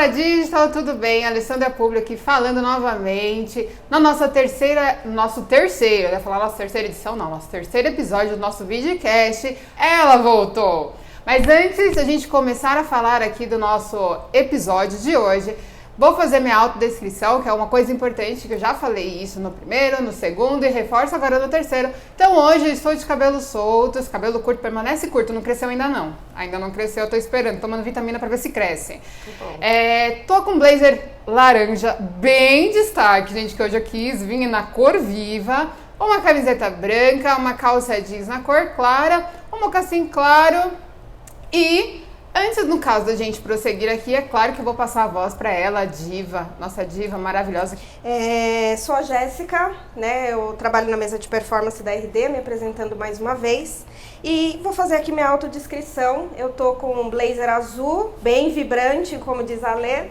Galera Digital, tudo bem? Alessandra Publi aqui falando novamente na nosso terceiro, eu ia falar nossa terceira edição, não, nosso terceiro episódio do nosso videocast. Ela voltou! Mas antes da gente começar a falar aqui do nosso episódio de hoje, vou fazer minha autodescrição, que é uma coisa importante, que eu já falei isso no primeiro, no segundo e reforço agora no terceiro. Então hoje eu estou de cabelos soltos, cabelo curto permanece curto, não cresceu ainda não. Ainda não cresceu, eu tô esperando, tomando vitamina pra ver se cresce. Tô com blazer laranja, bem destaque, gente, que hoje eu quis vir na cor viva. Uma camiseta branca, uma calça jeans na cor clara, um mocassim claro e... Antes, no caso da gente prosseguir aqui, é claro que eu vou passar a voz para ela, a diva, nossa diva maravilhosa. Sou a Jéssica, né? Eu trabalho na mesa de performance da RD, me apresentando mais uma vez. E vou fazer aqui minha autodescrição. Eu tô com um blazer azul, bem vibrante, como diz a Lê.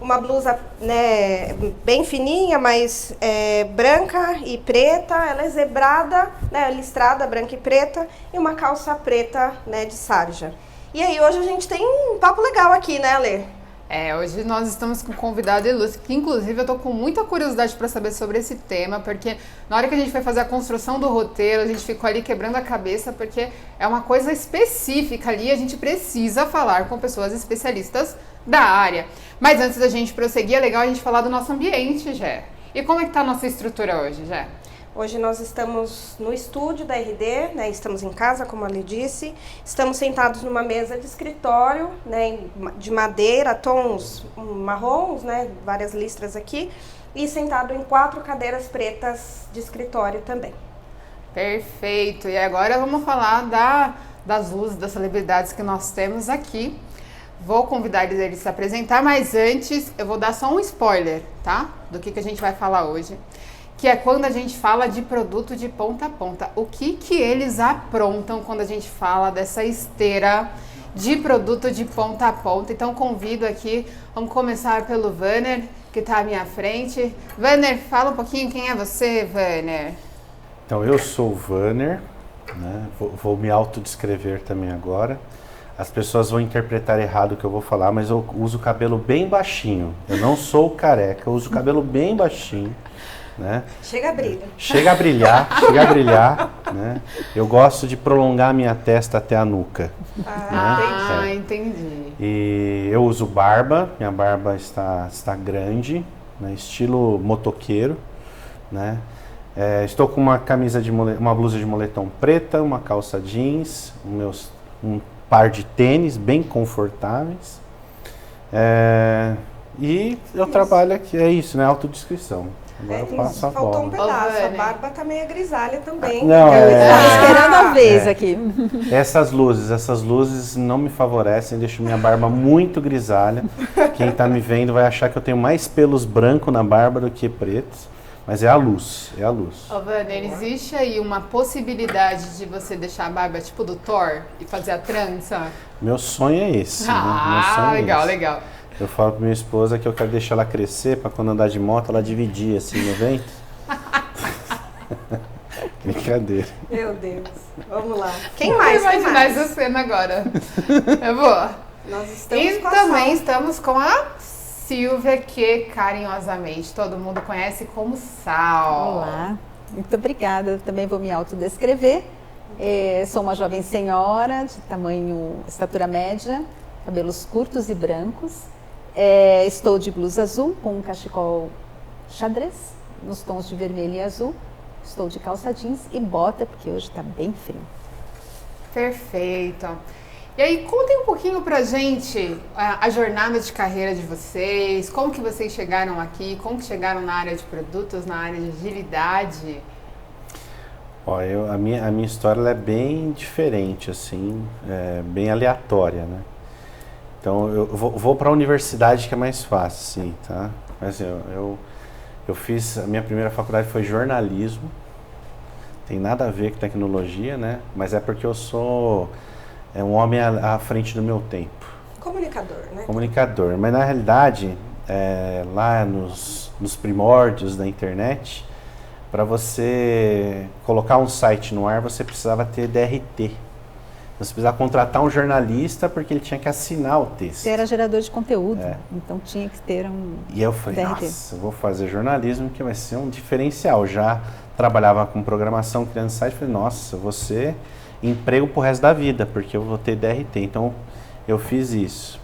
Uma blusa, né, bem fininha, mas branca e preta. Ela é zebrada, né, listrada, branca e preta. E uma calça preta, né, de sarja. E aí, hoje a gente tem um papo legal aqui, né, Lê? Hoje nós estamos com um convidado ilustre, que inclusive eu tô com muita curiosidade para saber sobre esse tema, porque na hora que a gente foi fazer a construção do roteiro, a gente ficou ali quebrando a cabeça, porque é uma coisa específica ali, a gente precisa falar com pessoas especialistas da área. Mas antes da gente prosseguir, é legal a gente falar do nosso ambiente, Jé. E como é que tá a nossa estrutura hoje, Jé? Hoje nós estamos no estúdio da RD, né? Estamos em casa, como a Lê disse. Estamos sentados numa mesa de escritório, né? De madeira, tons marrons, né? Várias listras aqui. E sentado em 4 cadeiras pretas de escritório também. Perfeito! E agora vamos falar das luzes, das celebridades que nós temos aqui. Vou convidar eles a se apresentar, mas antes eu vou dar só um spoiler, tá? Do que a gente vai falar hoje. Que é quando a gente fala de produto de ponta a ponta. O que eles aprontam quando a gente fala dessa esteira de produto de ponta a ponta. Então convido aqui, vamos começar pelo Vanner, que está à minha frente. Vanner, fala um pouquinho quem é você, Vanner. Então, eu sou o Vanner, né? Vou me autodescrever também agora. As pessoas vão interpretar errado o que eu vou falar, mas eu uso o cabelo bem baixinho. Eu não sou careca, eu uso o cabelo bem baixinho. Né? Chega a brilhar. Chega a brilhar, né? Eu gosto de prolongar minha testa até a nuca. Entendi. E eu uso barba, minha barba está grande, né? Estilo motoqueiro, né? Estou com uma uma blusa de moletom preta, uma calça jeans, um par de tênis bem confortáveis. E eu trabalho aqui, é isso, né? Autodescrição. Agora eu passo a faltou bola. um pedaço, a barba tá meio grisalha também. Não, Estava esperando a vez aqui. Essas luzes não me favorecem, deixam minha barba muito grisalha. Quem tá me vendo vai achar que eu tenho mais pelos brancos na barba do que pretos, mas é a luz, Vanner, existe aí uma possibilidade de você deixar a barba tipo do Thor e fazer a trança? Meu sonho é esse. Meu sonho legal, é esse. legal. Eu falo pra minha esposa que eu quero deixar ela crescer pra quando andar de moto ela dividir assim no vento. Brincadeira. Meu Deus. Vamos lá. Quem mais? Vou imaginar essa cena agora. Eu vou. Nós estamos E com a também Sal. estamos com a Silvia, que carinhosamente todo mundo conhece como Sal. Olá, muito obrigada. Eu também vou me autodescrever. Sou uma jovem senhora de estatura média, cabelos curtos e brancos. Estou de blusa azul com um cachecol xadrez nos tons de vermelho e azul. Estou de calça jeans e bota, porque hoje está bem frio. Perfeito. E aí, contem um pouquinho pra gente a jornada de carreira de vocês, como que vocês chegaram aqui, como que chegaram na área de produtos, na área de agilidade. A minha história ela é bem diferente, assim, bem aleatória, né? Então, eu vou para a universidade que é mais fácil, sim, tá? Mas eu fiz, a minha primeira faculdade foi jornalismo, tem nada a ver com tecnologia, né? Mas é porque eu sou um homem à frente do meu tempo. Comunicador, né? Comunicador, mas na realidade, lá nos primórdios da internet, para você colocar um site no ar, você precisava ter DRT. Você precisava contratar um jornalista porque ele tinha que assinar o texto. Você era gerador de conteúdo, então tinha que ter um E eu falei, DRT. nossa, eu vou fazer jornalismo que vai ser um diferencial. Já trabalhava com programação, criando site, falei, nossa, vou ser emprego pro resto da vida, porque eu vou ter DRT. Então, eu fiz isso.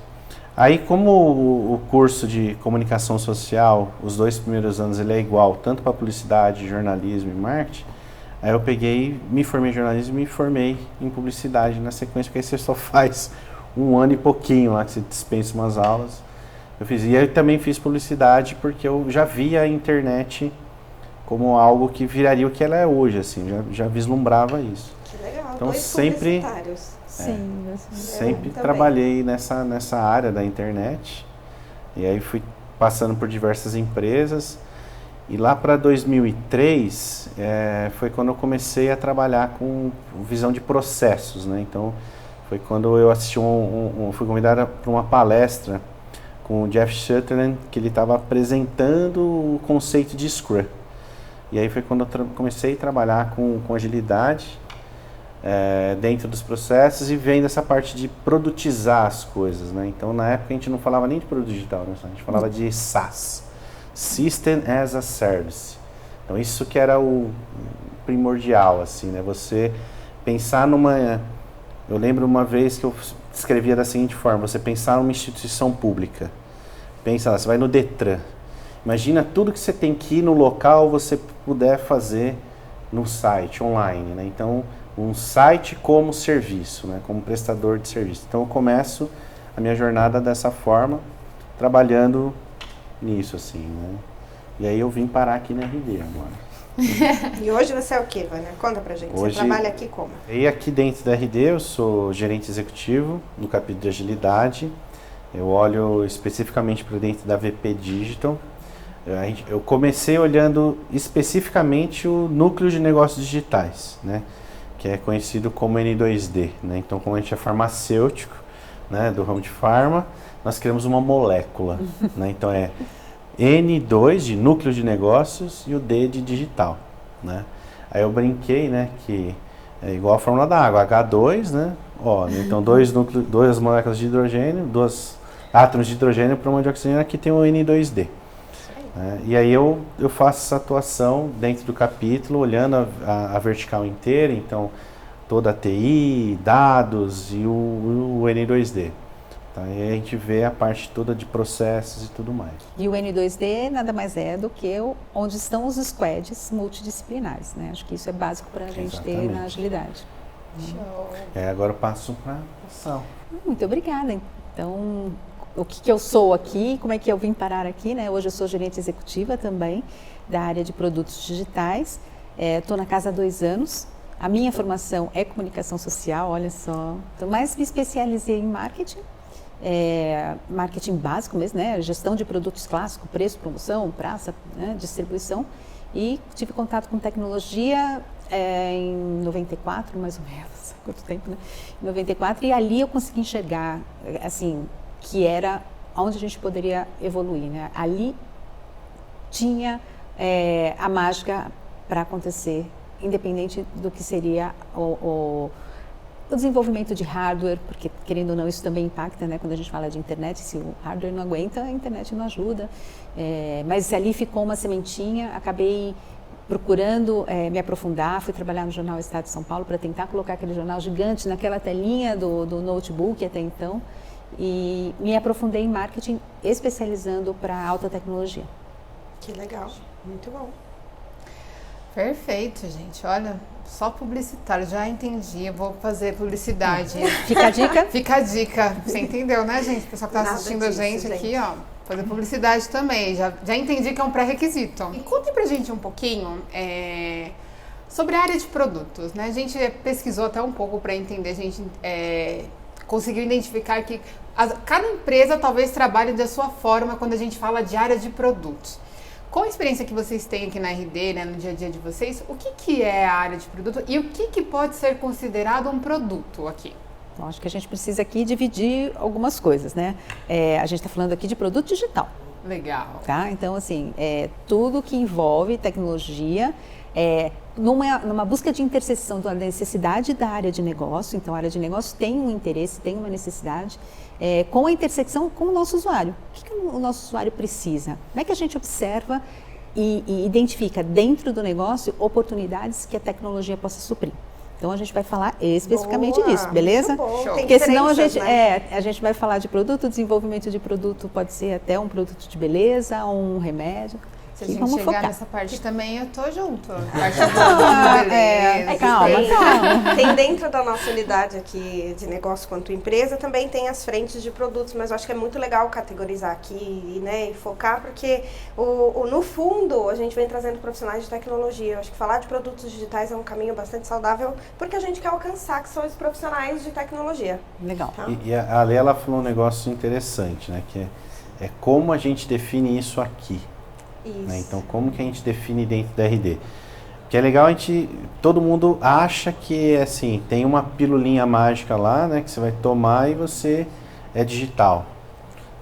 Aí, como o curso de comunicação social, os 2 primeiros anos ele é igual, tanto para publicidade, jornalismo e marketing, aí eu peguei, me formei em jornalismo e me formei em publicidade na sequência, porque aí você só faz 1 ano e pouquinho lá, que você dispensa umas aulas. Eu fiz, e aí eu também fiz publicidade porque eu já via a internet como algo que viraria o que ela é hoje, assim, já vislumbrava isso. Que legal, Então, 2 sempre- publicitários. Sim, Sempre também. trabalhei nessa área da internet, e aí fui passando por diversas empresas, e lá para 2003 foi quando eu comecei a trabalhar com visão de processos, né? Então foi quando eu assisti fui convidado para uma palestra com o Jeff Sutherland, que ele estava apresentando o conceito de Scrum. E aí foi quando eu comecei a trabalhar com agilidade dentro dos processos e vendo essa parte de produtizar as coisas, né? Então na época a gente não falava nem de produto digital, né? A gente falava de SaaS, System as a Service. Então isso que era o primordial, assim, né? Você pensar eu lembro uma vez que eu escrevia da seguinte forma: você pensar numa instituição pública, pensa lá, você vai no Detran, imagina tudo que você tem que ir no local você puder fazer no site, online, né? Então um site como serviço, né? Como prestador de serviço. Então eu começo a minha jornada dessa forma, trabalhando nisso, assim, né? E aí eu vim parar aqui na RD agora. E hoje você é o quê, Vânia? Conta pra gente. Hoje- Você trabalha aqui como? E aqui dentro da RD eu sou gerente executivo no capítulo de agilidade. Eu olho especificamente para dentro da VP Digital. Eu comecei olhando especificamente o núcleo de negócios digitais, né? Que é conhecido como N2D, né? Então, como a gente é farmacêutico, né, do ramo de farma, nós criamos uma molécula, né? Então é N2 de núcleo de negócios e o D de digital, né? Aí eu brinquei, né, que é igual a fórmula da água, H2, né? Ó, então 2 moléculas de hidrogênio, 2 átomos de hidrogênio para uma de oxigênio, aqui tem o N2D. E aí eu faço essa atuação dentro do capítulo, olhando a vertical inteira, então toda a TI, dados e o N2D. Tá? E aí a gente vê a parte toda de processos e tudo mais. E o N2D nada mais é do que onde estão os squads multidisciplinares, né? Acho que isso é básico para a gente ter Exatamente. na agilidade. Show. Agora eu passo para a ação. Muito obrigada. Então, o que eu sou aqui, como é que eu vim parar aqui, né? Hoje eu sou gerente executiva também da área de produtos digitais. Estou na casa há 2 anos. A minha formação é comunicação social, olha só. Então, mas me especializei em marketing. Marketing básico mesmo, né? Gestão de produtos clássicos, preço, promoção, praça, né? Distribuição. E tive contato com tecnologia em 94, mais ou menos, quanto tempo, né? Em 94, e ali eu consegui enxergar, assim, que era onde a gente poderia evoluir, né? Ali tinha a mágica para acontecer, independente do que seria o desenvolvimento de hardware, porque, querendo ou não, isso também impacta, né? Quando a gente fala de internet, se o hardware não aguenta, a internet não ajuda. Mas ali ficou uma sementinha, acabei procurando me aprofundar, fui trabalhar no jornal Estado de São Paulo para tentar colocar aquele jornal gigante naquela telinha do notebook até então, e me aprofundei em marketing, especializando para alta tecnologia. Que legal, muito bom. Perfeito, gente. Olha, só publicitário, já entendi. Eu vou fazer publicidade. Fica a dica? Fica a dica. Você entendeu, né, gente? O pessoal que está Nada assistindo a disso, gente aqui, ó. Fazer publicidade também. Já entendi que é um pré-requisito. E conte pra gente um pouquinho sobre a área de produtos, né? A gente pesquisou até um pouco para entender, a gente conseguiu identificar que cada empresa talvez trabalhe da sua forma quando a gente fala de área de produtos. Com a experiência que vocês têm aqui na RD, né, no dia a dia de vocês, o que é a área de produto e o que pode ser considerado um produto aqui? Bom, acho que a gente precisa aqui dividir algumas coisas, né? A gente está falando aqui de produto digital. Legal. Tá? Então, assim, tudo que envolve tecnologia, numa busca de interseção da necessidade da área de negócio, então a área de negócio tem um interesse, tem uma necessidade, com a intersecção com o nosso usuário. O que o nosso usuário precisa? Como é que a gente observa e identifica dentro do negócio oportunidades que a tecnologia possa suprir? Então a gente vai falar especificamente disso, beleza? Muito bom. Porque senão Né? a gente vai falar de produto, desenvolvimento de produto pode ser até um produto de beleza, um remédio. Se a E gente vamos chegar focar. nessa parte também, eu tô junto. Parte do beleza. Calma. Tem dentro da nossa unidade aqui de negócio quanto empresa, também tem as frentes de produtos, mas eu acho que é muito legal categorizar aqui, né, e focar, porque no fundo a gente vem trazendo profissionais de tecnologia. Eu acho que falar de produtos digitais é um caminho bastante saudável, porque a gente quer alcançar que são os profissionais de tecnologia. Legal. Tá? E a Lê, ela falou um negócio interessante, né? Que é como a gente define isso aqui. Isso. Né? Então, como que a gente define dentro da RD? Que é legal, todo mundo acha que assim, tem uma pilulinha mágica lá, né, que você vai tomar e você é digital.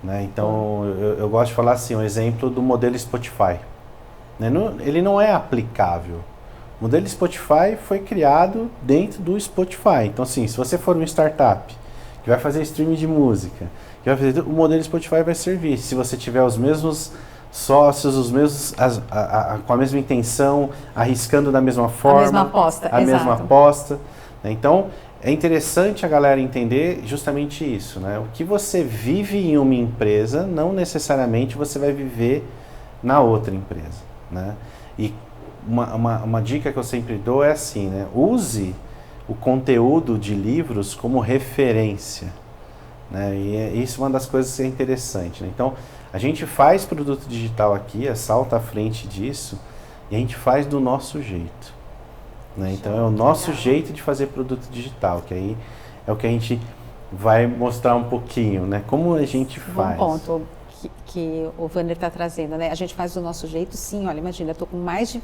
Né? Então, eu gosto de falar assim, um exemplo do modelo Spotify. Né? Ele não é aplicável. O modelo Spotify foi criado dentro do Spotify. Então, assim, se você for uma startup que vai fazer streaming de música, o modelo Spotify vai servir. Se você tiver os mesmos sócios, os mesmos, com a mesma intenção, arriscando da mesma forma. A mesma aposta, a exato. mesma aposta. Né? Então, é interessante a galera entender justamente isso. Né? O que você vive em uma empresa, não necessariamente você vai viver na outra empresa. Né? E uma dica que eu sempre dou é assim, né? Use o conteúdo de livros como referência. Né? E isso é uma das coisas que é interessante. Né? Então, a gente faz produto digital aqui, salta à frente disso, e a gente faz do nosso jeito. Né? Então, é o nosso jeito de fazer produto digital, que aí é o que a gente vai mostrar um pouquinho, né? Como a gente faz. Um ponto que o Wander está trazendo, né? A gente faz do nosso jeito, sim. Olha, imagina, eu estou com mais de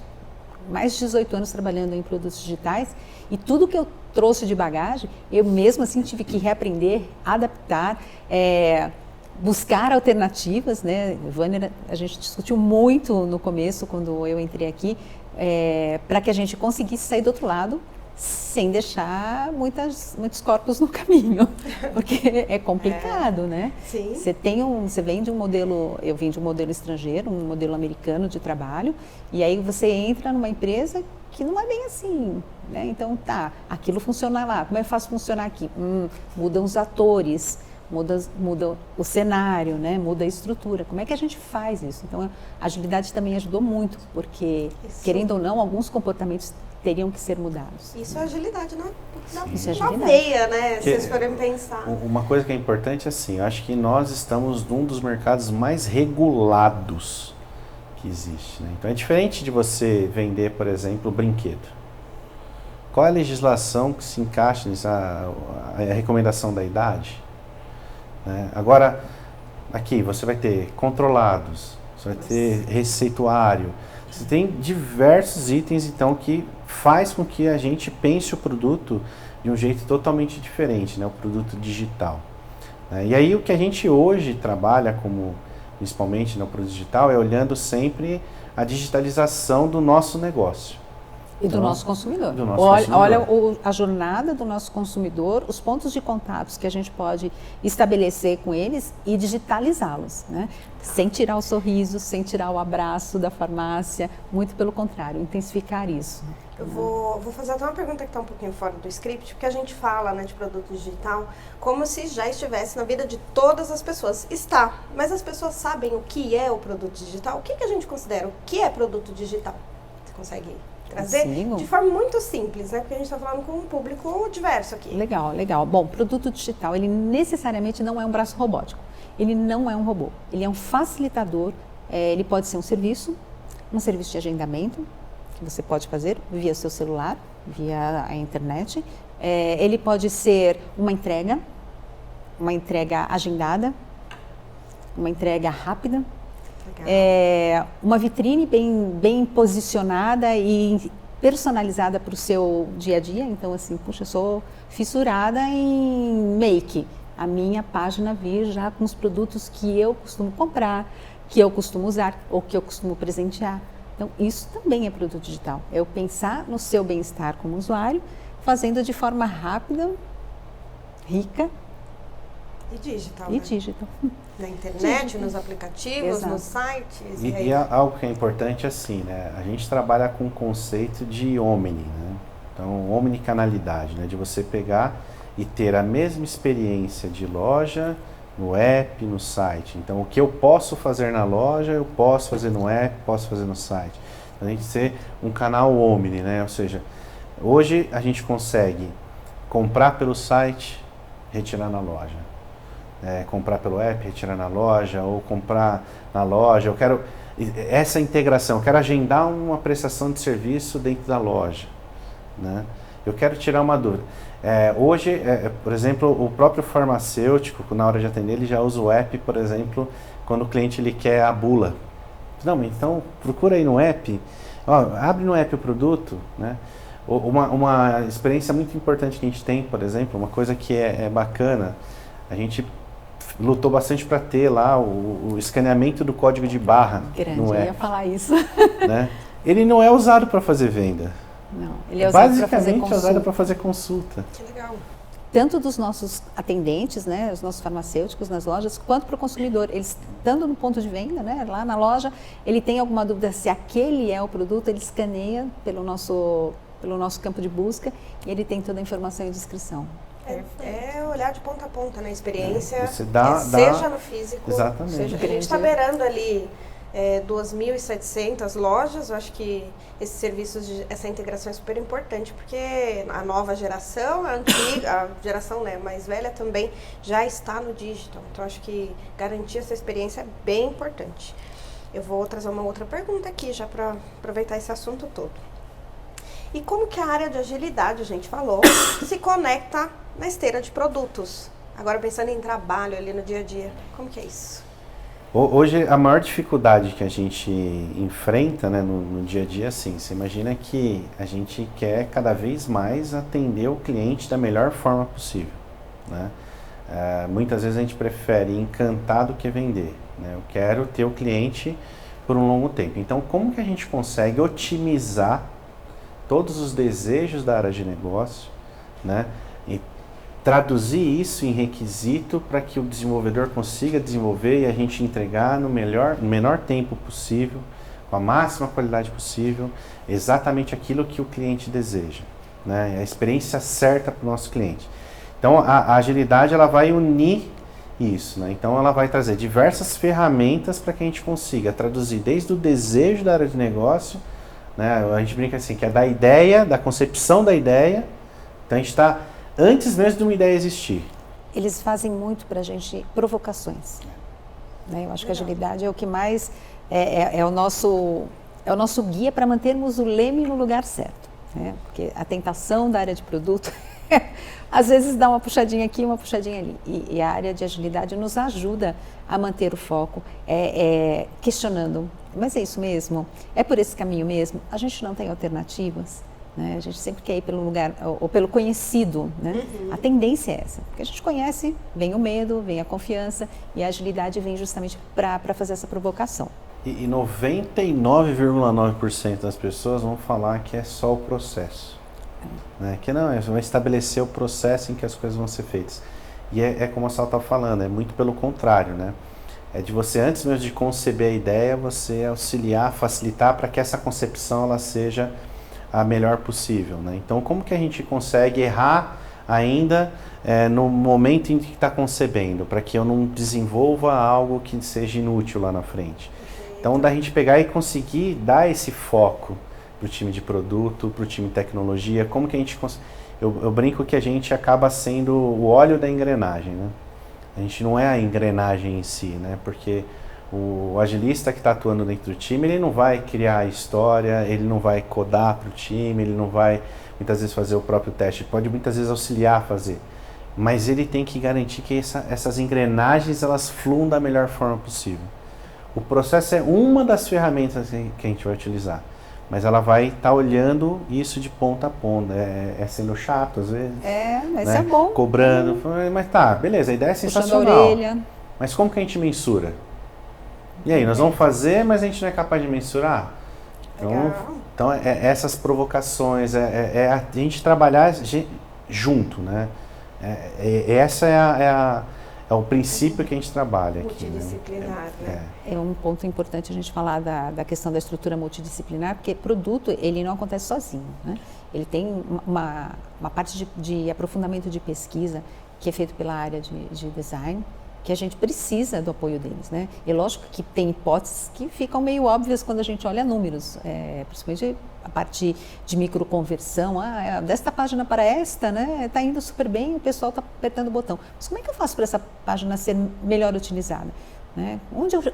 18 anos trabalhando em produtos digitais e tudo que eu trouxe de bagagem, eu mesmo assim tive que reaprender, adaptar, buscar alternativas, né? Wander, a gente discutiu muito no começo, quando eu entrei aqui, para que a gente conseguisse sair do outro lado sem deixar muitos corpos no caminho, porque é complicado, né? Sim. Você vem de um modelo, eu vim de um modelo estrangeiro, um modelo americano de trabalho, e aí você entra numa empresa que não é bem assim, né? Então, aquilo funciona lá, como é que eu faço funcionar aqui? Mudam os atores, muda o cenário, né? Muda a estrutura. Como é que a gente faz isso? Então, a agilidade também ajudou muito, porque, querendo ou não, alguns comportamentos teriam que ser mudados. Isso é agilidade, né? Isso é Uma agilidade. veia, né? Se vocês forem pensar. Uma coisa que é importante é assim, eu acho que nós estamos num dos mercados mais regulados que existe. Né? Então é diferente de você vender, por exemplo, brinquedo. Qual é a legislação que se encaixa nisso? A recomendação da idade? Né? Agora, aqui você vai ter controlados, você vai ter receituário, você tem diversos itens, então, que faz com que a gente pense o produto de um jeito totalmente diferente, né? O produto digital. E aí o que a gente hoje trabalha principalmente no produto digital, é olhando sempre a digitalização do nosso negócio. E do nosso consumidor. Olha a jornada do nosso consumidor, os pontos de contatos que a gente pode estabelecer com eles e digitalizá-los, né? Sem tirar o sorriso, sem tirar o abraço da farmácia, muito pelo contrário, intensificar isso. Eu vou fazer até uma pergunta que está um pouquinho fora do script, porque a gente fala, né, de produto digital como se já estivesse na vida de todas as pessoas. Está, mas as pessoas sabem o que é o produto digital? O que a gente considera? O que é produto digital? Você consegue trazer de forma muito simples, né? Porque a gente está falando com um público diverso aqui. Legal. Bom, produto digital, ele necessariamente não é um braço robótico. Ele não é um robô. Ele é um facilitador. Ele pode ser um serviço de agendamento, que você pode fazer via seu celular, via a internet. Ele pode ser uma entrega agendada, uma entrega rápida. Uma vitrine bem posicionada e personalizada para o seu dia a dia. Então, assim, puxa, eu sou fissurada em make. A minha página vir já com os produtos que eu costumo comprar, que eu costumo usar ou que eu costumo presentear. Então, isso também é produto digital. É eu pensar no seu bem-estar como usuário, fazendo de forma rápida, rica E digital, e né? digital. Na internet, nos aplicativos, Exato. nos sites. E algo que é importante assim, né? A gente trabalha com o conceito de omni, né? Então, omnicanalidade, né? De você pegar e ter a mesma experiência de loja no app, no site. Então, o que eu posso fazer na loja, eu posso fazer no app, posso fazer no site. Então, a gente ser um canal omni, né? Ou seja, hoje a gente consegue comprar pelo site, retirar na loja. Comprar pelo app, retirar na loja, ou comprar na loja. Eu quero essa integração, eu quero agendar uma prestação de serviço dentro da loja, né? Eu quero tirar uma dúvida. Hoje, por exemplo, o próprio farmacêutico, na hora de atender, ele já usa o app, por exemplo, quando o cliente ele quer a bula. Não, então procura aí no app, abre no app o produto, né? Uma experiência muito importante que a gente tem, por exemplo, uma coisa que é bacana, a gente lutou bastante para ter lá o escaneamento do código de barra Grande, no eu app, ia falar isso. né? Ele não é usado para fazer venda. Não, ele é usado para fazer Basicamente é usado consulta. para fazer consulta. Que legal. Tanto dos nossos atendentes, né, os nossos farmacêuticos nas lojas, quanto para o consumidor. Eles estando no ponto de venda, né, lá na loja, ele tem alguma dúvida se aquele é o produto, ele escaneia pelo nosso campo de busca e ele tem toda a informação e descrição. É olhar de ponta a ponta, né? Experiência, Você dá- seja no físico, Exatamente. seja... A gente está beirando ali 2.700 lojas. Eu acho que esses serviços, essa integração é super importante, porque a nova geração, a antiga, a geração, né, mais velha também já está no digital. Então, acho que garantir essa experiência é bem importante. Eu vou trazer uma outra pergunta aqui, já para aproveitar esse assunto todo. E como que a área de agilidade, a gente falou, se conecta na esteira de produtos? Agora pensando em trabalho ali no dia a dia, como que é isso? Hoje, a maior dificuldade que a gente enfrenta, né, no dia a dia, assim, você imagina que a gente quer cada vez mais atender o cliente da melhor forma possível, né? Muitas vezes a gente prefere encantar do que vender, né? Eu quero ter o cliente por um longo tempo. Então, como que a gente consegue otimizar todos os desejos da área de negócio, né? E traduzir isso em requisito para que o desenvolvedor consiga desenvolver e a gente entregar no menor tempo possível, com a máxima qualidade possível, exatamente aquilo que o cliente deseja, né? A experiência certa para o nosso cliente. Então, a agilidade ela vai unir isso, né? Então, ela vai trazer diversas ferramentas para que a gente consiga traduzir desde o desejo da área de negócio, né? A gente brinca assim, que é da ideia, da concepção da ideia. Então, a gente está antes mesmo de uma ideia existir. Eles fazem muito para a gente provocações, né? Eu acho que a agilidade é o que mais é o nosso guia para mantermos o leme no lugar certo, né? Porque a tentação da área de produto às vezes dá uma puxadinha aqui, uma puxadinha ali, e a área de agilidade nos ajuda a manter o foco, questionando, mas é isso mesmo? É por esse caminho mesmo? A gente não tem alternativas? Né? A gente sempre quer ir pelo lugar, ou pelo conhecido, né? A tendência é essa, porque a gente conhece, vem o medo, vem a confiança, e a agilidade vem justamente para fazer essa provocação. E 99,9% das pessoas vão falar que é só o processo, né? Que não, vai estabelecer o processo em que as coisas vão ser feitas. E é como a Sal está falando, é muito pelo contrário, né? É de você, antes mesmo de conceber a ideia, você auxiliar, facilitar para que essa concepção ela seja a melhor possível, né? Então, como que a gente consegue errar ainda no momento em que está concebendo, para que eu não desenvolva algo que seja inútil lá na frente? Então, da gente pegar e conseguir dar esse foco para o time de produto, para o time de tecnologia, como que a gente eu brinco que a gente acaba sendo o óleo da engrenagem, né? A gente não é a engrenagem em si, né? Porque o agilista que está atuando dentro do time, ele não vai criar a história, ele não vai codar para o time, ele não vai muitas vezes fazer o próprio teste, pode muitas vezes auxiliar a fazer, mas ele tem que garantir que essas engrenagens elas fluam da melhor forma possível. O processo é uma das ferramentas que a gente vai utilizar, mas ela vai estar olhando isso de ponta a ponta, sendo chato às vezes. Mas né? é bom. Cobrando, mas tá, beleza, a ideia é Puxando a sensacional. orelha. Mas como que a gente mensura? E aí, nós vamos fazer, mas a gente não é capaz de mensurar? Legal. Então essas provocações, a gente trabalhar junto, né? Essa é o princípio que a gente trabalha aqui. Multidisciplinar, né? É um ponto importante a gente falar da questão da estrutura multidisciplinar, porque produto, ele não acontece sozinho, né? Ele tem uma parte de aprofundamento de pesquisa que é feito pela área de design, que a gente precisa do apoio deles, né? E lógico que tem hipóteses que ficam meio óbvias quando a gente olha números, principalmente a parte de microconversão, desta página para esta, né? Está indo super bem, o pessoal está apertando o botão. Mas como é que eu faço para essa página ser melhor utilizada? Né?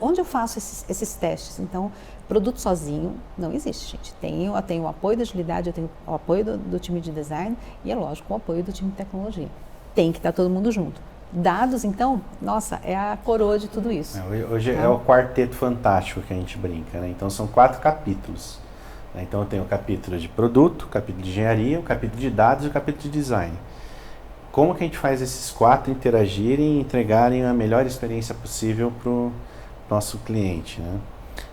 Onde eu faço esses testes? Então, produto sozinho não existe, gente. Tem o apoio da agilidade, eu tenho o apoio do time de design e, é lógico, o apoio do time de tecnologia. Tem que estar todo mundo junto. Dados, então, nossa, é a coroa de tudo isso. Hoje é o quarteto fantástico que a gente brinca, né? Então, são 4 capítulos. Né? Então, eu tenho o capítulo de produto, o capítulo de engenharia, o capítulo de dados e o capítulo de design. Como que a gente faz esses 4 interagirem e entregarem a melhor experiência possível para o nosso cliente, né?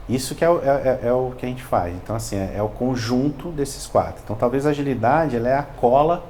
Isso que é o que a gente faz. Então, assim, é o conjunto desses 4. Então, talvez a agilidade ela é a cola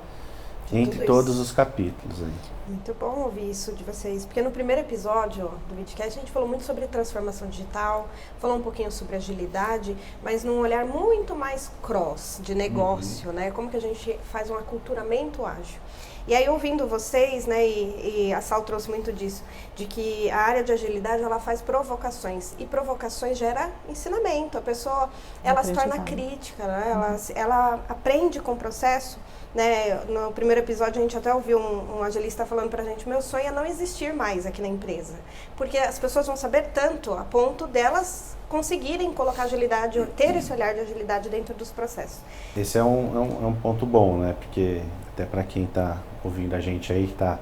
entre todos os capítulos aí. Muito bom ouvir isso de vocês, porque no primeiro episódio do Vidcast a gente falou muito sobre transformação digital, falou um pouquinho sobre agilidade, mas num olhar muito mais cross, de negócio, né? Como que a gente faz um aculturamento ágil. E aí, ouvindo vocês, né, e a Sal trouxe muito disso, de que a área de agilidade, ela faz provocações, e provocações gera ensinamento, a pessoa, ela se torna crítica, né, ela aprende com o processo, né. No primeiro episódio a gente até ouviu um agilista falando pra gente, meu sonho é não existir mais aqui na empresa, porque as pessoas vão saber tanto a ponto delas conseguirem colocar agilidade, ter esse olhar de agilidade dentro dos processos. Esse é um ponto bom, né, porque até para quem está ouvindo a gente aí, que está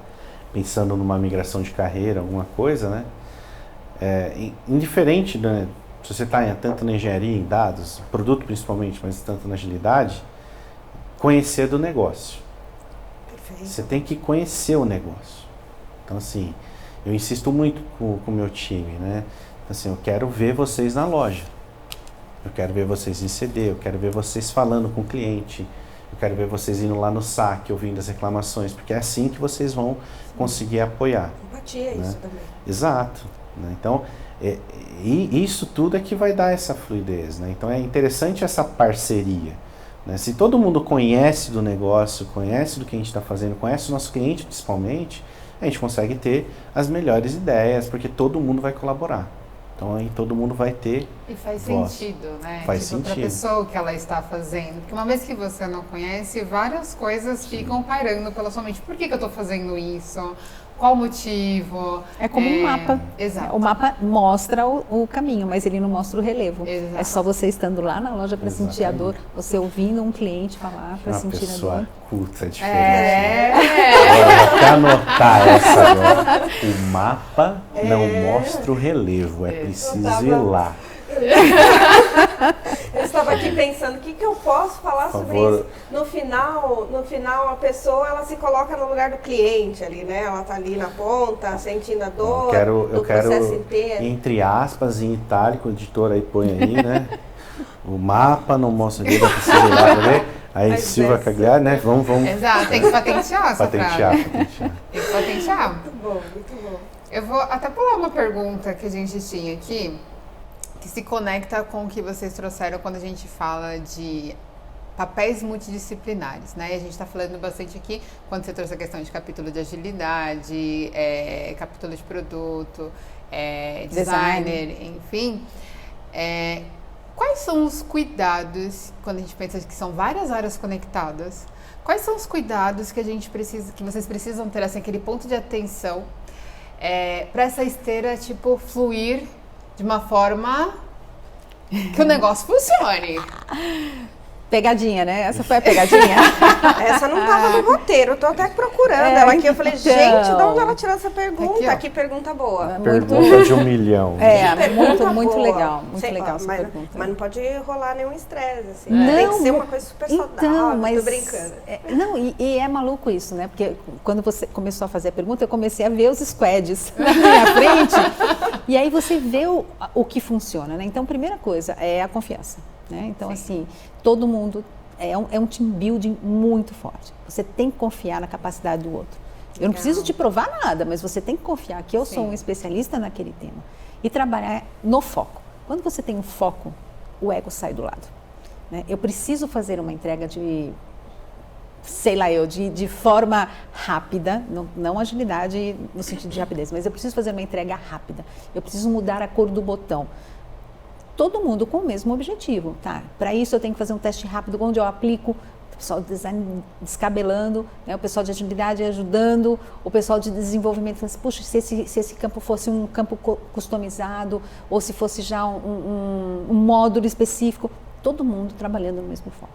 pensando numa migração de carreira, alguma coisa, né? Indiferente, né, se você está tanto na engenharia, em dados, produto principalmente, mas tanto na agilidade, conhecer do negócio. Perfeito. Você tem que conhecer o negócio. Então, assim, eu insisto muito com o meu time, né? Assim, eu quero ver vocês na loja. Eu quero ver vocês em CD, eu quero ver vocês falando com o cliente. Eu quero ver vocês indo lá no saque, ouvindo as reclamações, porque é assim que vocês vão conseguir apoiar. Empatia, né? isso também. Exato. Né? Então, e isso tudo é que vai dar essa fluidez. Né? Então, é interessante essa parceria. Né? Se todo mundo conhece do negócio, conhece do que a gente está fazendo, conhece o nosso cliente principalmente, a gente consegue ter as melhores ideias, porque todo mundo vai colaborar. Então aí todo mundo vai ter E faz voz. sentido, né? Faz tipo, sentido. Pra pessoa que ela está fazendo. Porque uma vez que você não conhece, várias coisas ficam pairando pela sua mente. Por que eu estou fazendo isso? Qual o motivo? É como um mapa. Exato. O mapa mostra o caminho, mas ele não mostra o relevo. Exato. É só você estando lá na loja para sentir a dor, você ouvindo um cliente falar para Uma sentir a pessoa dor. culta, diferente. É. Agora, vou até anotar essa agora. O mapa não mostra o relevo, é preciso ir lá. Eu estava aqui pensando, o que eu posso falar Por sobre favor. isso? No final, a pessoa, ela se coloca no lugar do cliente ali, né? Ela tá ali na ponta, sentindo a dor, Eu quero processo inteiro. entre aspas, em itálico, o editor aí põe aí, né? O mapa não mostra ali, vai precisar ir lá pra ver. Aí Mas Silva é. Cagliari, né? Vamos Exato, tem que patentear essa patentear. frase. Tem que patentear. Muito bom, muito bom. Eu vou até pular uma pergunta que a gente tinha aqui, que se conecta com o que vocês trouxeram quando a gente fala de papéis multidisciplinares, né? E a gente está falando bastante aqui, quando você trouxe a questão de capítulo de agilidade, capítulo de produto, designer, enfim. Quais são os cuidados, quando a gente pensa que são várias áreas conectadas, quais são os cuidados que a gente precisa, que vocês precisam ter, assim, aquele ponto de atenção para essa esteira, tipo, fluir de uma forma que o negócio funcione? Pegadinha, né? Essa foi a pegadinha. Essa não tava no roteiro, eu tô até procurando ela aqui. Eu falei, então. gente, de onde ela tirou essa pergunta? Aqui, ó. Que pergunta boa. Pergunta de 1 milhão. Pergunta muito boa. legal. Muito Sei, legal ó, essa mas, pergunta. mas não pode rolar nenhum estresse, assim. Não, Tem que ser uma coisa super saudável, então, mas, tô brincando. Não, e é maluco isso, né? Porque quando você começou a fazer a pergunta, eu comecei a ver os squads na minha frente. E aí você vê o que funciona, né? Então, primeira coisa é a confiança, né? Então, assim, todo mundo... É um team building muito forte. Você tem que confiar na capacidade do outro. Eu não preciso te provar nada, mas você tem que confiar que eu sou um especialista naquele tema. E trabalhar no foco. Quando você tem um foco, o ego sai do lado, né? Eu preciso fazer uma entrega de forma rápida, não agilidade no sentido de rapidez, mas eu preciso fazer uma entrega rápida. Eu preciso mudar a cor do botão. Todo mundo com o mesmo objetivo, tá? Para isso eu tenho que fazer um teste rápido, onde eu aplico o pessoal de design descabelando, né? O pessoal de agilidade ajudando, o pessoal de desenvolvimento falando assim, puxa, se esse campo fosse um campo customizado, ou se fosse já um módulo específico, todo mundo trabalhando no mesmo foco.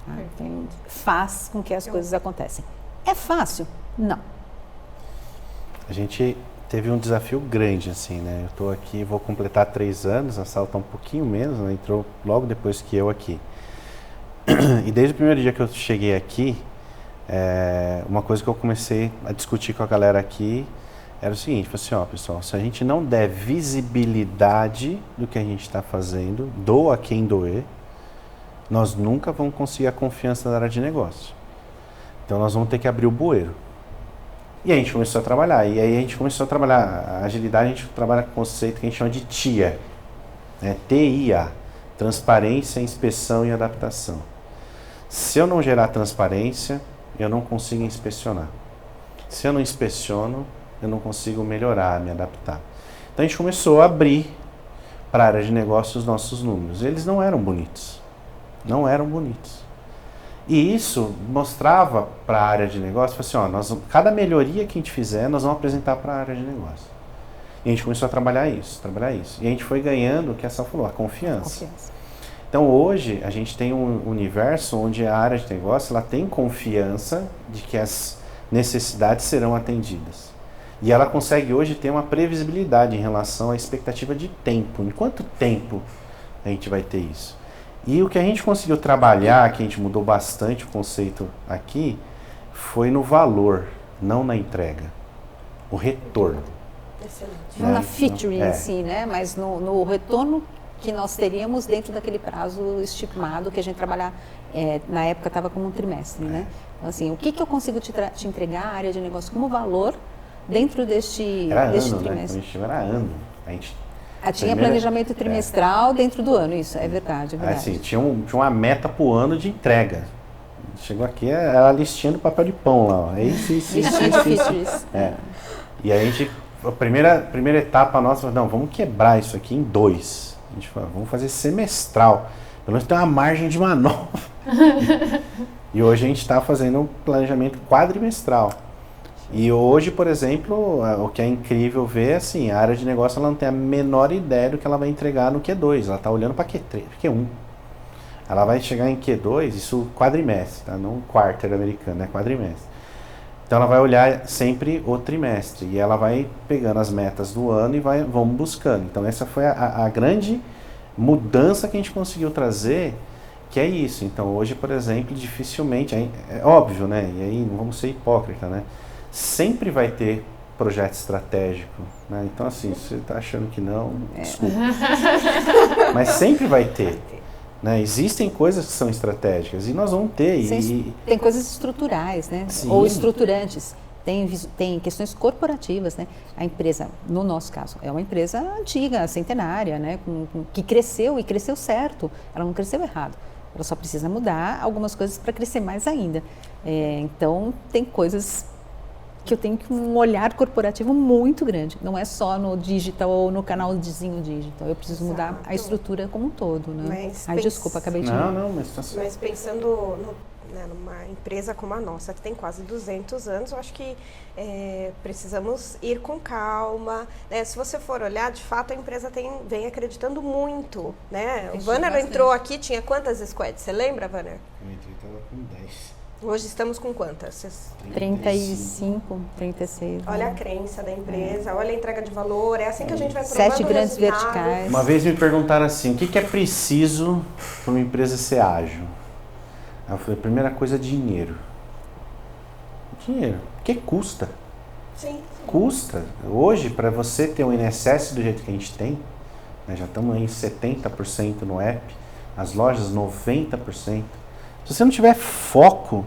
Tá? Então, faz com que as coisas acontecem. É fácil? Não. A gente teve um desafio grande, assim, né? Eu estou aqui, vou completar 3 anos, a Sal está um pouquinho menos, né? Entrou logo depois que eu aqui. E desde o primeiro dia que eu cheguei aqui, uma coisa que eu comecei a discutir com a galera aqui era o seguinte, falei assim, ó, pessoal, se a gente não der visibilidade do que a gente está fazendo, doa quem doer, nós nunca vamos conseguir a confiança da área de negócio. Então nós vamos ter que abrir o bueiro. E a gente começou a trabalhar, e aí a gente começou a trabalhar, a agilidade a gente trabalha com um conceito que a gente chama de TIA, né? TIA, transparência, inspeção e adaptação. Se eu não gerar transparência, eu não consigo inspecionar. Se eu não inspeciono, eu não consigo melhorar, me adaptar. Então a gente começou a abrir para a área de negócio os nossos números. Eles não eram bonitos, não eram bonitos. E isso mostrava para a área de negócio, assim, ó, cada melhoria que a gente fizer, nós vamos apresentar para a área de negócio. E a gente começou a trabalhar isso. E a gente foi ganhando, o que a Sal falou, a confiança. Então hoje a gente tem um universo onde a área de negócio ela tem confiança de que as necessidades serão atendidas. E ela consegue hoje ter uma previsibilidade em relação à expectativa de tempo. Em quanto tempo a gente vai ter isso? E o que a gente conseguiu trabalhar, que a gente mudou bastante o conceito aqui, foi no valor, não na entrega. O retorno. Excelente. Não na feature em si, né? Mas no retorno que nós teríamos dentro daquele prazo estimado que a gente trabalhar, na época estava como um trimestre, né? Então, assim, o que eu consigo te entregar, a área de negócio, como valor dentro deste trimestre? Né? A gente era ano. Tinha planejamento trimestral dentro do ano, isso, é verdade. Assim, tinha uma meta pro ano de entrega. Chegou aqui, era a listinha do papel de pão lá, ó. Listinha de features. E aí a primeira etapa nossa, não, vamos quebrar isso aqui em 2. A gente falou, vamos fazer semestral. Pelo menos tem uma margem de manobra. E hoje a gente está fazendo um planejamento quadrimestral. E hoje, por exemplo, o que é incrível ver é assim, a área de negócio ela não tem a menor ideia do que ela vai entregar no Q2, ela está olhando para Q3, Q1. Ela vai chegar em Q2, isso quadrimestre, tá? Não quarter americano, é quadrimestre. Então ela vai olhar sempre o trimestre e ela vai pegando as metas do ano e vamos buscando. Então essa foi a grande mudança que a gente conseguiu trazer, que é isso. Então hoje, por exemplo, dificilmente, é óbvio, né? E aí não vamos ser hipócritas, né? Sempre vai ter projeto estratégico, né? Então assim, se você está achando que não, desculpa. Mas sempre vai ter, né? Existem coisas que são estratégicas e nós vamos ter. Tem coisas estruturais, né? Sim. Ou estruturantes. Tem questões corporativas, né? A empresa, no nosso caso, é uma empresa antiga, centenária, né? Que cresceu e cresceu certo. Ela não cresceu errado. Ela só precisa mudar algumas coisas para crescer mais ainda. Então, tem coisas que eu tenho um olhar corporativo muito grande. Não é só no digital ou no canalzinho digital. Eu preciso mudar a estrutura como um todo, né? Desculpa, acabei de... Não, mas... Mas pensando né, numa empresa como a nossa, que tem quase 200 anos, eu acho que precisamos ir com calma, né? Se você for olhar, de fato, a empresa vem acreditando muito, né? O Vanner entrou aqui, tinha quantas squads? Você lembra, Vanner? Eu entrei, estava com 10. Hoje estamos com quantas? 35, 36. Olha a crença da empresa, olha a entrega de valor, é assim que a gente vai provando 7 grandes resultado. verticais. Uma vez me perguntaram assim, o que é preciso para uma empresa ser ágil? Aí eu falei, primeira coisa, dinheiro. Dinheiro. Porque custa. Sim. Custa. Hoje, para você ter um INSS do jeito que a gente tem, né, já estamos em 70% no app, as lojas 90%. Se você não tiver foco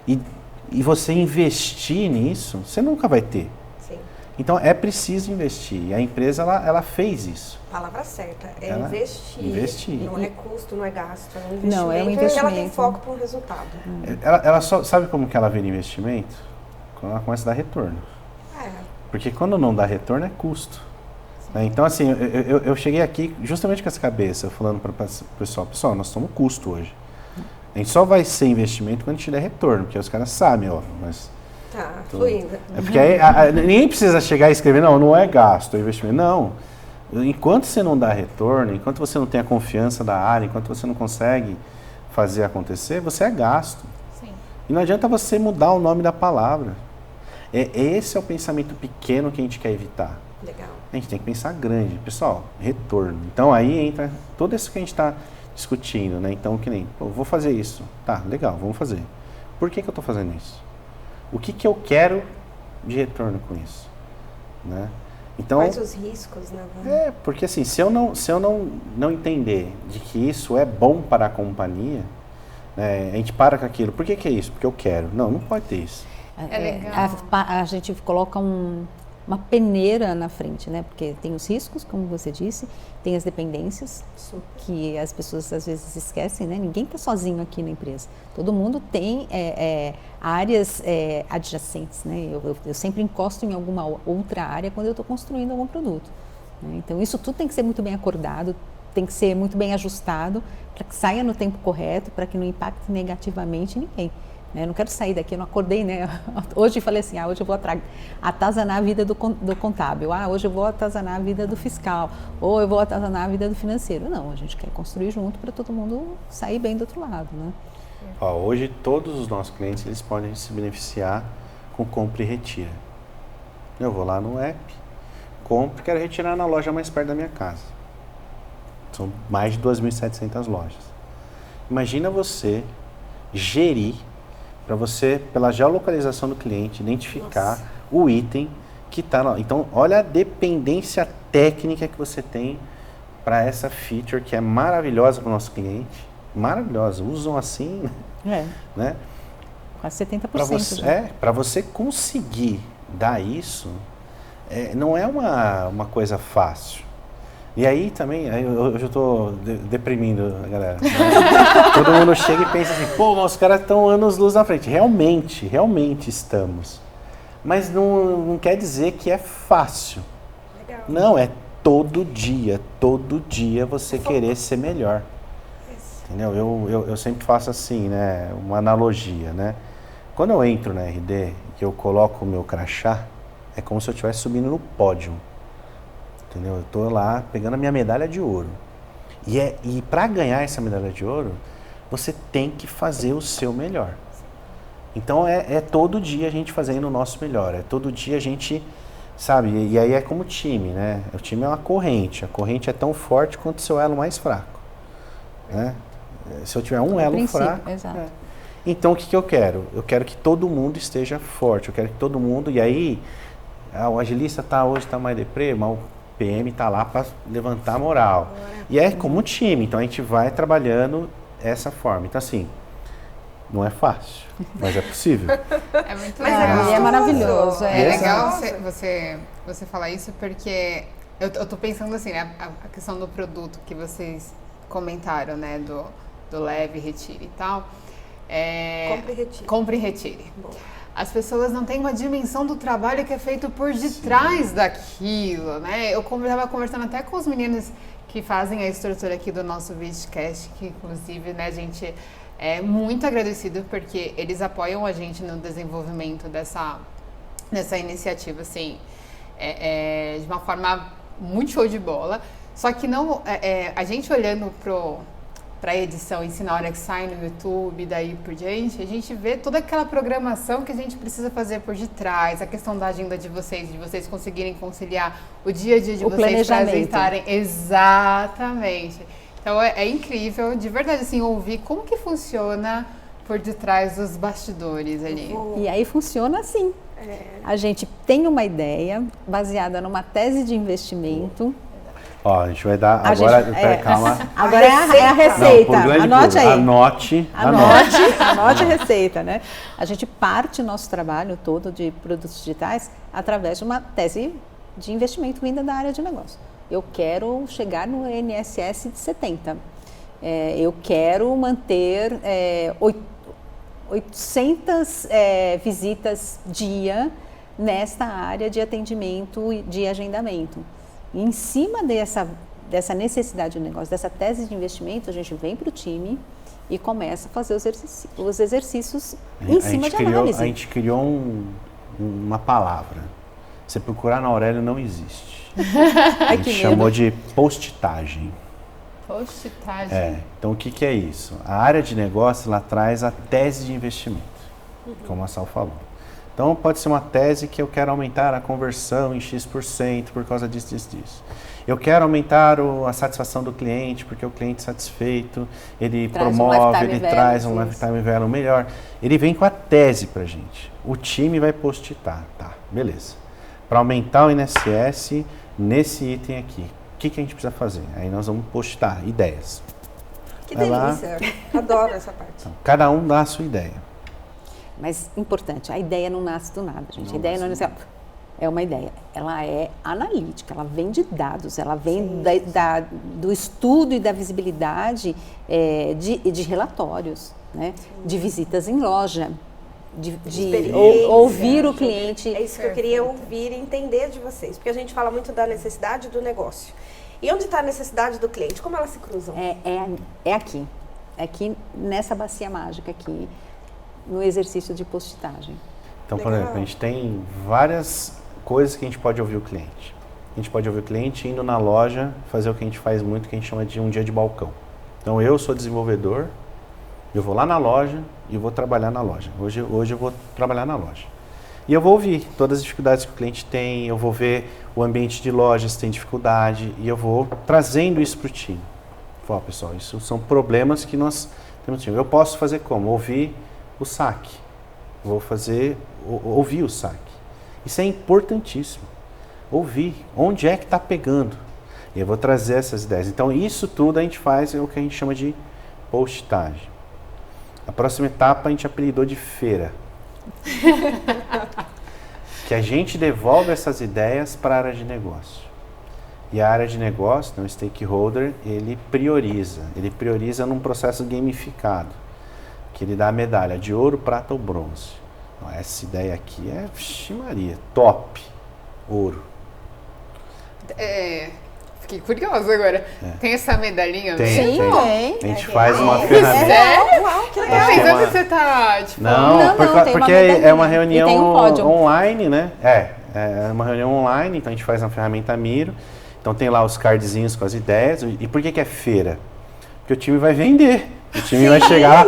e você investir nisso, você nunca vai ter. Sim. Então é preciso investir. E a empresa ela fez isso. Palavra certa, é Ela investir. Não é custo, não é gasto, é um investimento. Não, é um E ela tem investimento. foco para um resultado. Ela só sabe como que ela vira investimento? Quando ela começa a dar retorno. Porque quando não dá retorno é custo. Né? Então assim, eu cheguei aqui justamente com essa cabeça, falando para o pessoal, nós estamos custo hoje. A gente só vai ser investimento quando a gente der retorno, porque os caras sabem, ó, mas... Tá, fluindo. É porque aí ninguém precisa chegar e escrever, não é gasto, é investimento. Não. Enquanto você não dá retorno, enquanto você não tem a confiança da área, enquanto você não consegue fazer acontecer, você é gasto. Sim. E não adianta você mudar o nome da palavra. Esse é o pensamento pequeno que a gente quer evitar. Legal. A gente tem que pensar grande. Pessoal, retorno. Então aí entra tudo isso que a gente está discutindo, né? Então, que nem, pô, vou fazer isso. Tá, legal, vamos fazer. Por que eu estou fazendo isso? O que eu quero de retorno com isso? Né? Então, Quais os riscos, né? porque assim, se eu não entender de que isso é bom para a companhia, né, a gente para com aquilo. Por que é isso? Porque eu quero. Não pode ter isso. É legal. A gente coloca uma peneira na frente, né? Porque tem os riscos, como você disse, tem as dependências, que as pessoas às vezes esquecem, né? Ninguém está sozinho aqui na empresa. Todo mundo tem áreas adjacentes, né? Eu sempre encosto em alguma outra área quando eu estou construindo algum produto. Né? Então, isso tudo tem que ser muito bem acordado, tem que ser muito bem ajustado, para que saia no tempo correto, para que não impacte negativamente ninguém. Eu não quero sair daqui, eu não acordei, né? Hoje falei assim, hoje eu vou atazanar a vida do contábil, hoje eu vou atazanar a vida do fiscal, ou eu vou atazanar a vida do financeiro. Não, a gente quer construir junto para todo mundo sair bem do outro lado, né? Hoje todos os nossos clientes eles podem se beneficiar com compra e retira. Eu vou lá no app, compro e quero retirar na loja mais perto da minha casa. São mais de 2.700 lojas. Imagina você gerir para você, pela geolocalização do cliente, identificar o item que está lá. Então, olha a dependência técnica que você tem para essa feature que é maravilhosa para o nosso cliente. Maravilhosa. Usam assim, né? Quase 70%. Para você conseguir dar isso, não é uma coisa fácil. E aí também, eu já estou deprimindo a galera. Né? Todo mundo chega e pensa assim, pô, mas os caras estão anos-luz na frente. Realmente estamos. Mas não quer dizer que é fácil. Legal. Não, é todo dia você querer ser melhor. Entendeu? Eu sempre faço assim, né, uma analogia, né? Quando eu entro na RD e eu coloco o meu crachá, é como se eu estivesse subindo no pódio. Entendeu? Eu estou lá pegando a minha medalha de ouro. E para ganhar essa medalha de ouro, você tem que fazer o seu melhor. Então é todo dia a gente fazendo o nosso melhor. É todo dia a gente, sabe? E aí é como time, né? O time é uma corrente. A corrente é tão forte quanto o seu elo mais fraco. Né? Se eu tiver um elo fraco... Exato. Então o que eu quero? Eu quero que todo mundo esteja forte. Eu quero que todo mundo... E aí, o agilista hoje está mais deprê, mas o PM está lá para levantar a moral. E é como um time, então a gente vai trabalhando essa forma. Então assim, não é fácil, mas é possível. É muito legal. E é maravilhoso. É legal você falar isso porque eu tô pensando assim, né, a questão do produto que vocês comentaram, né, do leve, retire e tal. Compre e retire. Bom. As pessoas não têm uma dimensão do trabalho que é feito por detrás daquilo, né? Eu estava conversando até com os meninos que fazem a estrutura aqui do nosso Vidcast, que inclusive, né, a gente muito agradecido porque eles apoiam a gente no desenvolvimento dessa iniciativa, assim, de uma forma muito show de bola. Só que não, a gente olhando para a edição, na hora que sai no YouTube, daí por diante, a gente vê toda aquela programação que a gente precisa fazer por detrás, a questão da agenda de vocês conseguirem conciliar o dia a dia de vocês para acertarem. Exatamente. Então é incrível, de verdade, assim, ouvir como que funciona por detrás dos bastidores ali. E aí funciona assim. A gente tem uma ideia baseada numa tese de investimento. Ó, a gente vai dar agora, calma. Agora é a receita. Não, anote aí. Anote Anote a receita, né? A gente parte nosso trabalho todo de produtos digitais através de uma tese de investimento vinda da área de negócio. Eu quero chegar no INSS de 70. Eu quero manter 800 visitas dia nesta área de atendimento e de agendamento. E em cima dessa necessidade do negócio, dessa tese de investimento, a gente vem para o time e começa a fazer os exercícios em cima de análise. A gente criou uma palavra. Você procurar na Aurélio não existe. A gente chamou de postitagem. Postitagem. Então o que é isso? A área de negócio, ela traz a tese de investimento, como a Sal falou. Então pode ser uma tese que eu quero aumentar a conversão em X% por causa disso. Eu quero aumentar a satisfação do cliente, porque o cliente satisfeito, ele promove, ele traz um lifetime value melhor. Ele vem com a tese pra gente. O time vai postitar, tá, beleza. Para aumentar o INSS nesse item aqui, o que a gente precisa fazer? Aí nós vamos postar ideias. Que delícia, adoro essa parte. Então, cada um dá a sua ideia. Mas importante, a ideia não nasce do nada, gente. A ideia não é uma ideia. Ela é analítica, ela vem de dados, ela vem do estudo e da visibilidade de relatórios, né? De visitas em loja, de ouvir o cliente. É isso que eu queria ouvir e entender de vocês, porque a gente fala muito da necessidade do negócio. E onde está a necessidade do cliente? Como elas se cruzam? É aqui nessa bacia mágica aqui, no exercício de postitagem. Então, por exemplo, a gente tem várias coisas que a gente pode ouvir o cliente. A gente pode ouvir o cliente indo na loja, fazer o que a gente faz muito, que a gente chama de um dia de balcão. Então, eu sou desenvolvedor, eu vou lá na loja e vou trabalhar na loja. Hoje eu vou trabalhar na loja. E eu vou ouvir todas as dificuldades que o cliente tem, eu vou ver o ambiente de loja se tem dificuldade e eu vou trazendo isso para o time. Fala, pessoal, isso são problemas que nós temos no time. Eu posso fazer como? Ouvir o saque. Ouvir o saque. Isso é importantíssimo. Ouvir. Onde é que está pegando? E eu vou trazer essas ideias. Então, isso tudo a gente faz o que a gente chama de postagem. A próxima etapa a gente apelidou de feira. Que a gente devolve essas ideias para a área de negócio. E a área de negócio, o stakeholder, ele prioriza num processo gamificado, que ele dá a medalha de ouro, prata ou bronze. Então, essa ideia aqui é, Maria, top, ouro. Fiquei curiosa agora. Tem essa medalhinha? Tem. Mesmo? A gente faz uma ferramenta. Uau, que Eu legal. tô pensando que você tá, tipo... Não, porque é uma reunião tem um pódio. online, né? É uma reunião online, então a gente faz uma ferramenta Miro. Então tem lá os cardzinhos com as ideias. E por que é feira? Porque o time vai vender. O time vai chegar,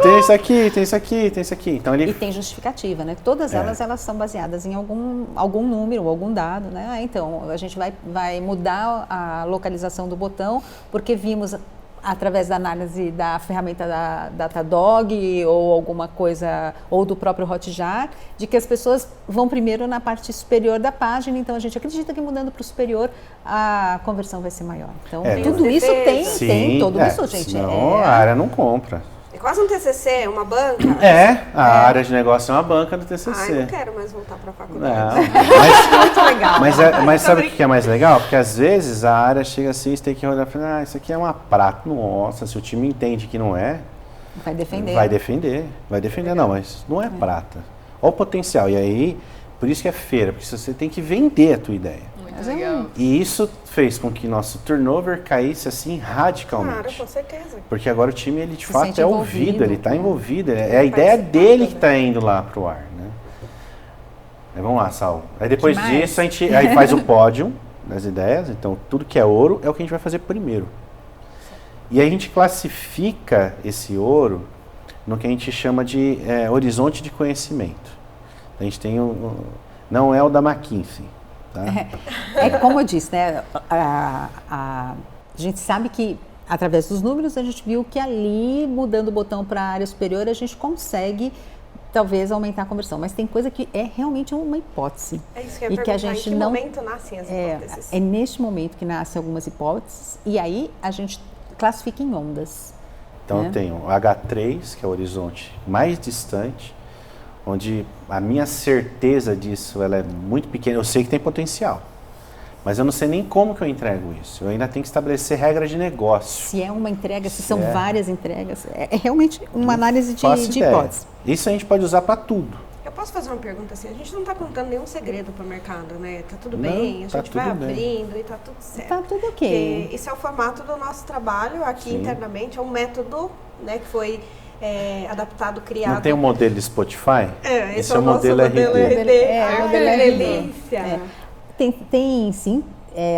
tem isso aqui, tem isso aqui, tem isso aqui. Então, E tem justificativa, né? Todas elas são baseadas em algum número, algum dado, né? Então, a gente vai mudar a localização do botão, porque vimos, através da análise da ferramenta da Datadog ou alguma coisa, ou do próprio Hotjar, de que as pessoas vão primeiro na parte superior da página, então a gente acredita que mudando para o superior a conversão vai ser maior. Então, tudo isso tem todo isso, gente. Senão a área não compra. É quase um TCC, uma banca. A área de negócio é uma banca do TCC. Ai, não quero mais voltar para a faculdade. Não, Muito legal. mas sabe o que é mais legal? Porque às vezes a área chega assim, você tem que olhar e falar, isso aqui é uma prata. Nossa, se o time entende que não é, Vai defender. Vai defender, não, mas não é prata. Olha o potencial. E aí, por isso que é feira, porque você tem que vender a tua ideia. Mas é Legal. E isso fez com que nosso turnover caísse assim radicalmente. Claro, com certeza. Porque agora o time, ele de Se fato sente é ouvido, envolvido. ele está envolvido. É a ideia dele que está indo lá pro ar, né? Aí vamos lá, Sal. Aí depois Demais. disso a gente aí faz o pódio das ideias. Então tudo que é ouro é o que a gente vai fazer primeiro. E aí a gente classifica esse ouro no que a gente chama de horizonte de conhecimento. A gente tem não é o da McKinsey, tá? É como eu disse, né? A gente sabe que, através dos números, a gente viu que ali, mudando o botão para a área superior, a gente consegue, talvez, aumentar a conversão. Mas tem coisa que é realmente uma hipótese. É isso que eu ia E que a perguntar, gente em que não- momento nascem as hipóteses? É neste momento que nascem algumas hipóteses, e aí a gente classifica em ondas. Então né? eu tenho o H3, que é o horizonte mais distante, onde a minha certeza disso ela é muito pequena. Eu sei que tem potencial, mas eu não sei nem como que eu entrego isso. Eu ainda tenho que estabelecer regras de negócio. Se é uma entrega, se Se são é. várias entregas, é realmente uma análise Faço de ideia. hipótese. Isso a gente pode usar para tudo. Eu posso fazer uma pergunta assim? A gente não está contando nenhum segredo para o mercado, né? Tá tudo Não, bem, a tá gente vai tudo bem. abrindo e tá tudo certo. Tá tudo ok. Porque esse é o formato do nosso trabalho aqui Sim. internamente, é um método, né, que foi adaptado, criado. Não tem o modelo de Spotify? Esse é o nosso modelo RD. Ai, modelo que RD. delícia. Tem sim,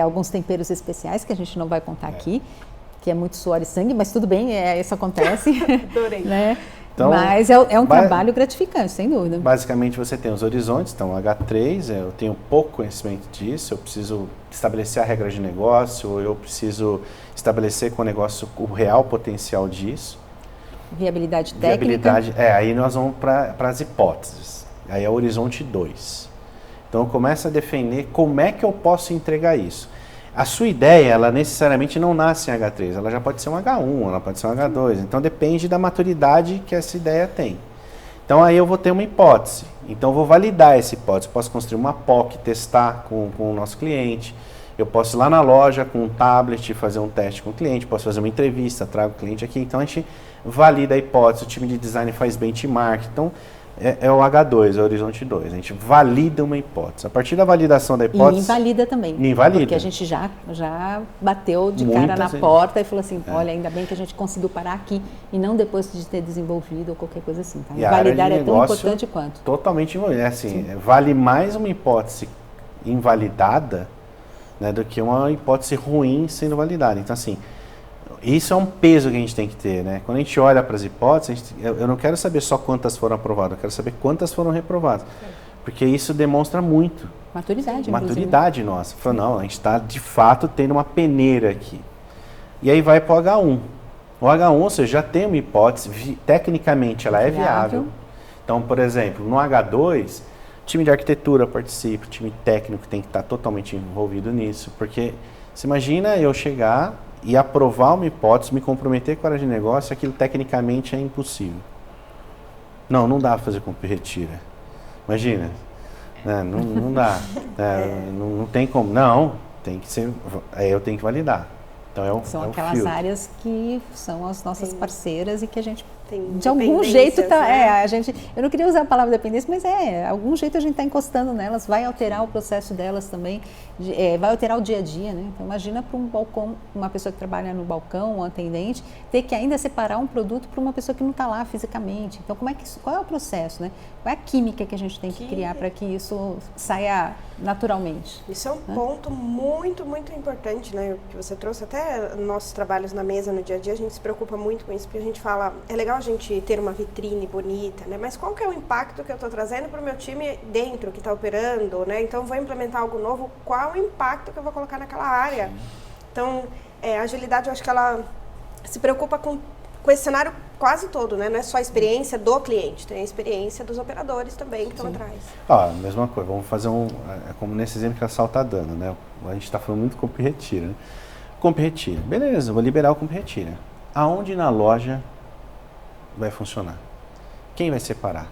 alguns temperos especiais que a gente não vai contar aqui, que é muito suor e sangue, mas tudo bem, isso acontece. Adorei. né? Então, mas é um vai- trabalho gratificante, sem dúvida. Basicamente você tem os horizontes, então H3, eu tenho pouco conhecimento disso, eu preciso estabelecer a regra de negócio, eu preciso estabelecer com o negócio o real potencial disso. Viabilidade técnica. Viabilidade, aí nós vamos para as hipóteses, aí é o horizonte 2. Então começa a defender como é que eu posso entregar isso. A sua ideia, ela necessariamente não nasce em H3, ela já pode ser um H1, ela pode ser um H2, então depende da maturidade que essa ideia tem. Então aí eu vou ter uma hipótese, então eu vou validar essa hipótese, posso construir uma POC, testar com o nosso cliente, eu posso ir lá na loja com um tablet fazer um teste com o cliente, posso fazer uma entrevista, trago o cliente aqui, então a gente valida a hipótese, o time de design faz benchmark, então é o H2, é o horizonte 2, a gente valida uma hipótese. A partir da validação da E hipótese... invalida também. Invalida. Porque a gente já bateu de Muitas cara na vezes. porta e falou assim, olha, ainda bem que a gente conseguiu parar aqui e não depois de ter desenvolvido ou qualquer coisa assim. Tá? E a área de Invalidar é tão negócio importante quanto. Totalmente envolvido. Vale mais uma hipótese invalidada, né, do que uma hipótese ruim sendo validada. Então, assim, isso é um peso que a gente tem que ter, né? Quando a gente olha para as hipóteses, eu não quero saber só quantas foram aprovadas, eu quero saber quantas foram reprovadas. Porque isso demonstra muito. Maturidade, Maturidade nossa. Fala, não, a gente está de fato tendo uma peneira aqui. E aí vai para o H1. O H1, você já tem uma hipótese, tecnicamente ela é viável. Então, por exemplo, no H2, time de arquitetura participa, o time técnico tem que estar totalmente envolvido nisso, porque você imagina eu chegar e aprovar uma hipótese, me comprometer com a área de negócio, aquilo tecnicamente é impossível. Não dá para fazer com retira. Imagina, né? Não dá, não tem como, não, tem que ser, eu tenho que validar. Então São é o aquelas filtro. áreas que são as nossas parceiras e que a gente, Tem de algum dependências, jeito, né? eu não queria usar a palavra dependência, mas algum jeito a gente está encostando nelas, vai alterar o processo delas também, vai alterar o dia a dia, né? Então imagina para um balcão, uma pessoa que trabalha no balcão, um atendente, ter que ainda separar um produto para uma pessoa que não está lá fisicamente. Então qual é o processo, né? Qual é a química que a gente tem que criar para que isso saia naturalmente? Isso é um ponto muito, muito importante, né? Que você trouxe até nossos trabalhos na mesa no dia a dia, a gente se preocupa muito com isso, porque a gente fala, é legal a gente ter uma vitrine bonita, né? Mas qual que é o impacto que eu estou trazendo para o meu time dentro, que está operando, né? Então, vou implementar algo novo, qual o impacto que eu vou colocar naquela área? Então, a agilidade, eu acho que ela se preocupa com esse cenário quase todo, né? Não é só a experiência do cliente, tem a experiência dos operadores também que estão atrás. Mesma coisa, vamos fazer como nesse exemplo que a Sal está dando, né? A gente está falando muito com Compre Retira, né? Compre Retira, beleza, vou liberar o Compre Retira. Aonde na loja vai funcionar? Quem vai separar?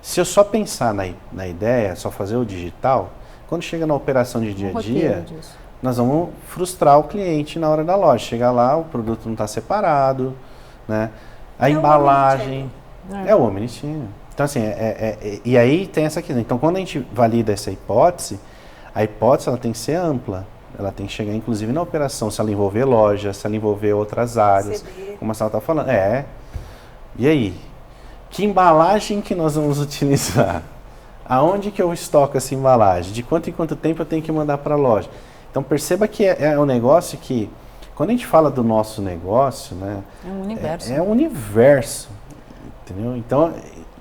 Se eu só pensar na ideia, só fazer o digital, quando chega na operação de dia a dia, nós vamos frustrar o cliente na hora da loja. Chegar lá, o produto não está separado, né? A embalagem é o omnichannel. Então, assim, e aí tem essa questão. Então, quando a gente valida essa hipótese, A hipótese ela tem que ser ampla, ela tem que chegar inclusive na operação, se ela envolver loja, se ela envolver outras áreas, como a Sala está falando. E aí? Que embalagem que nós vamos utilizar? Aonde que eu estoco essa embalagem? De quanto em quanto tempo eu tenho que mandar para a loja? Então perceba que é um negócio que, quando a gente fala do nosso negócio, né, é um universo. É um universo, entendeu? Então,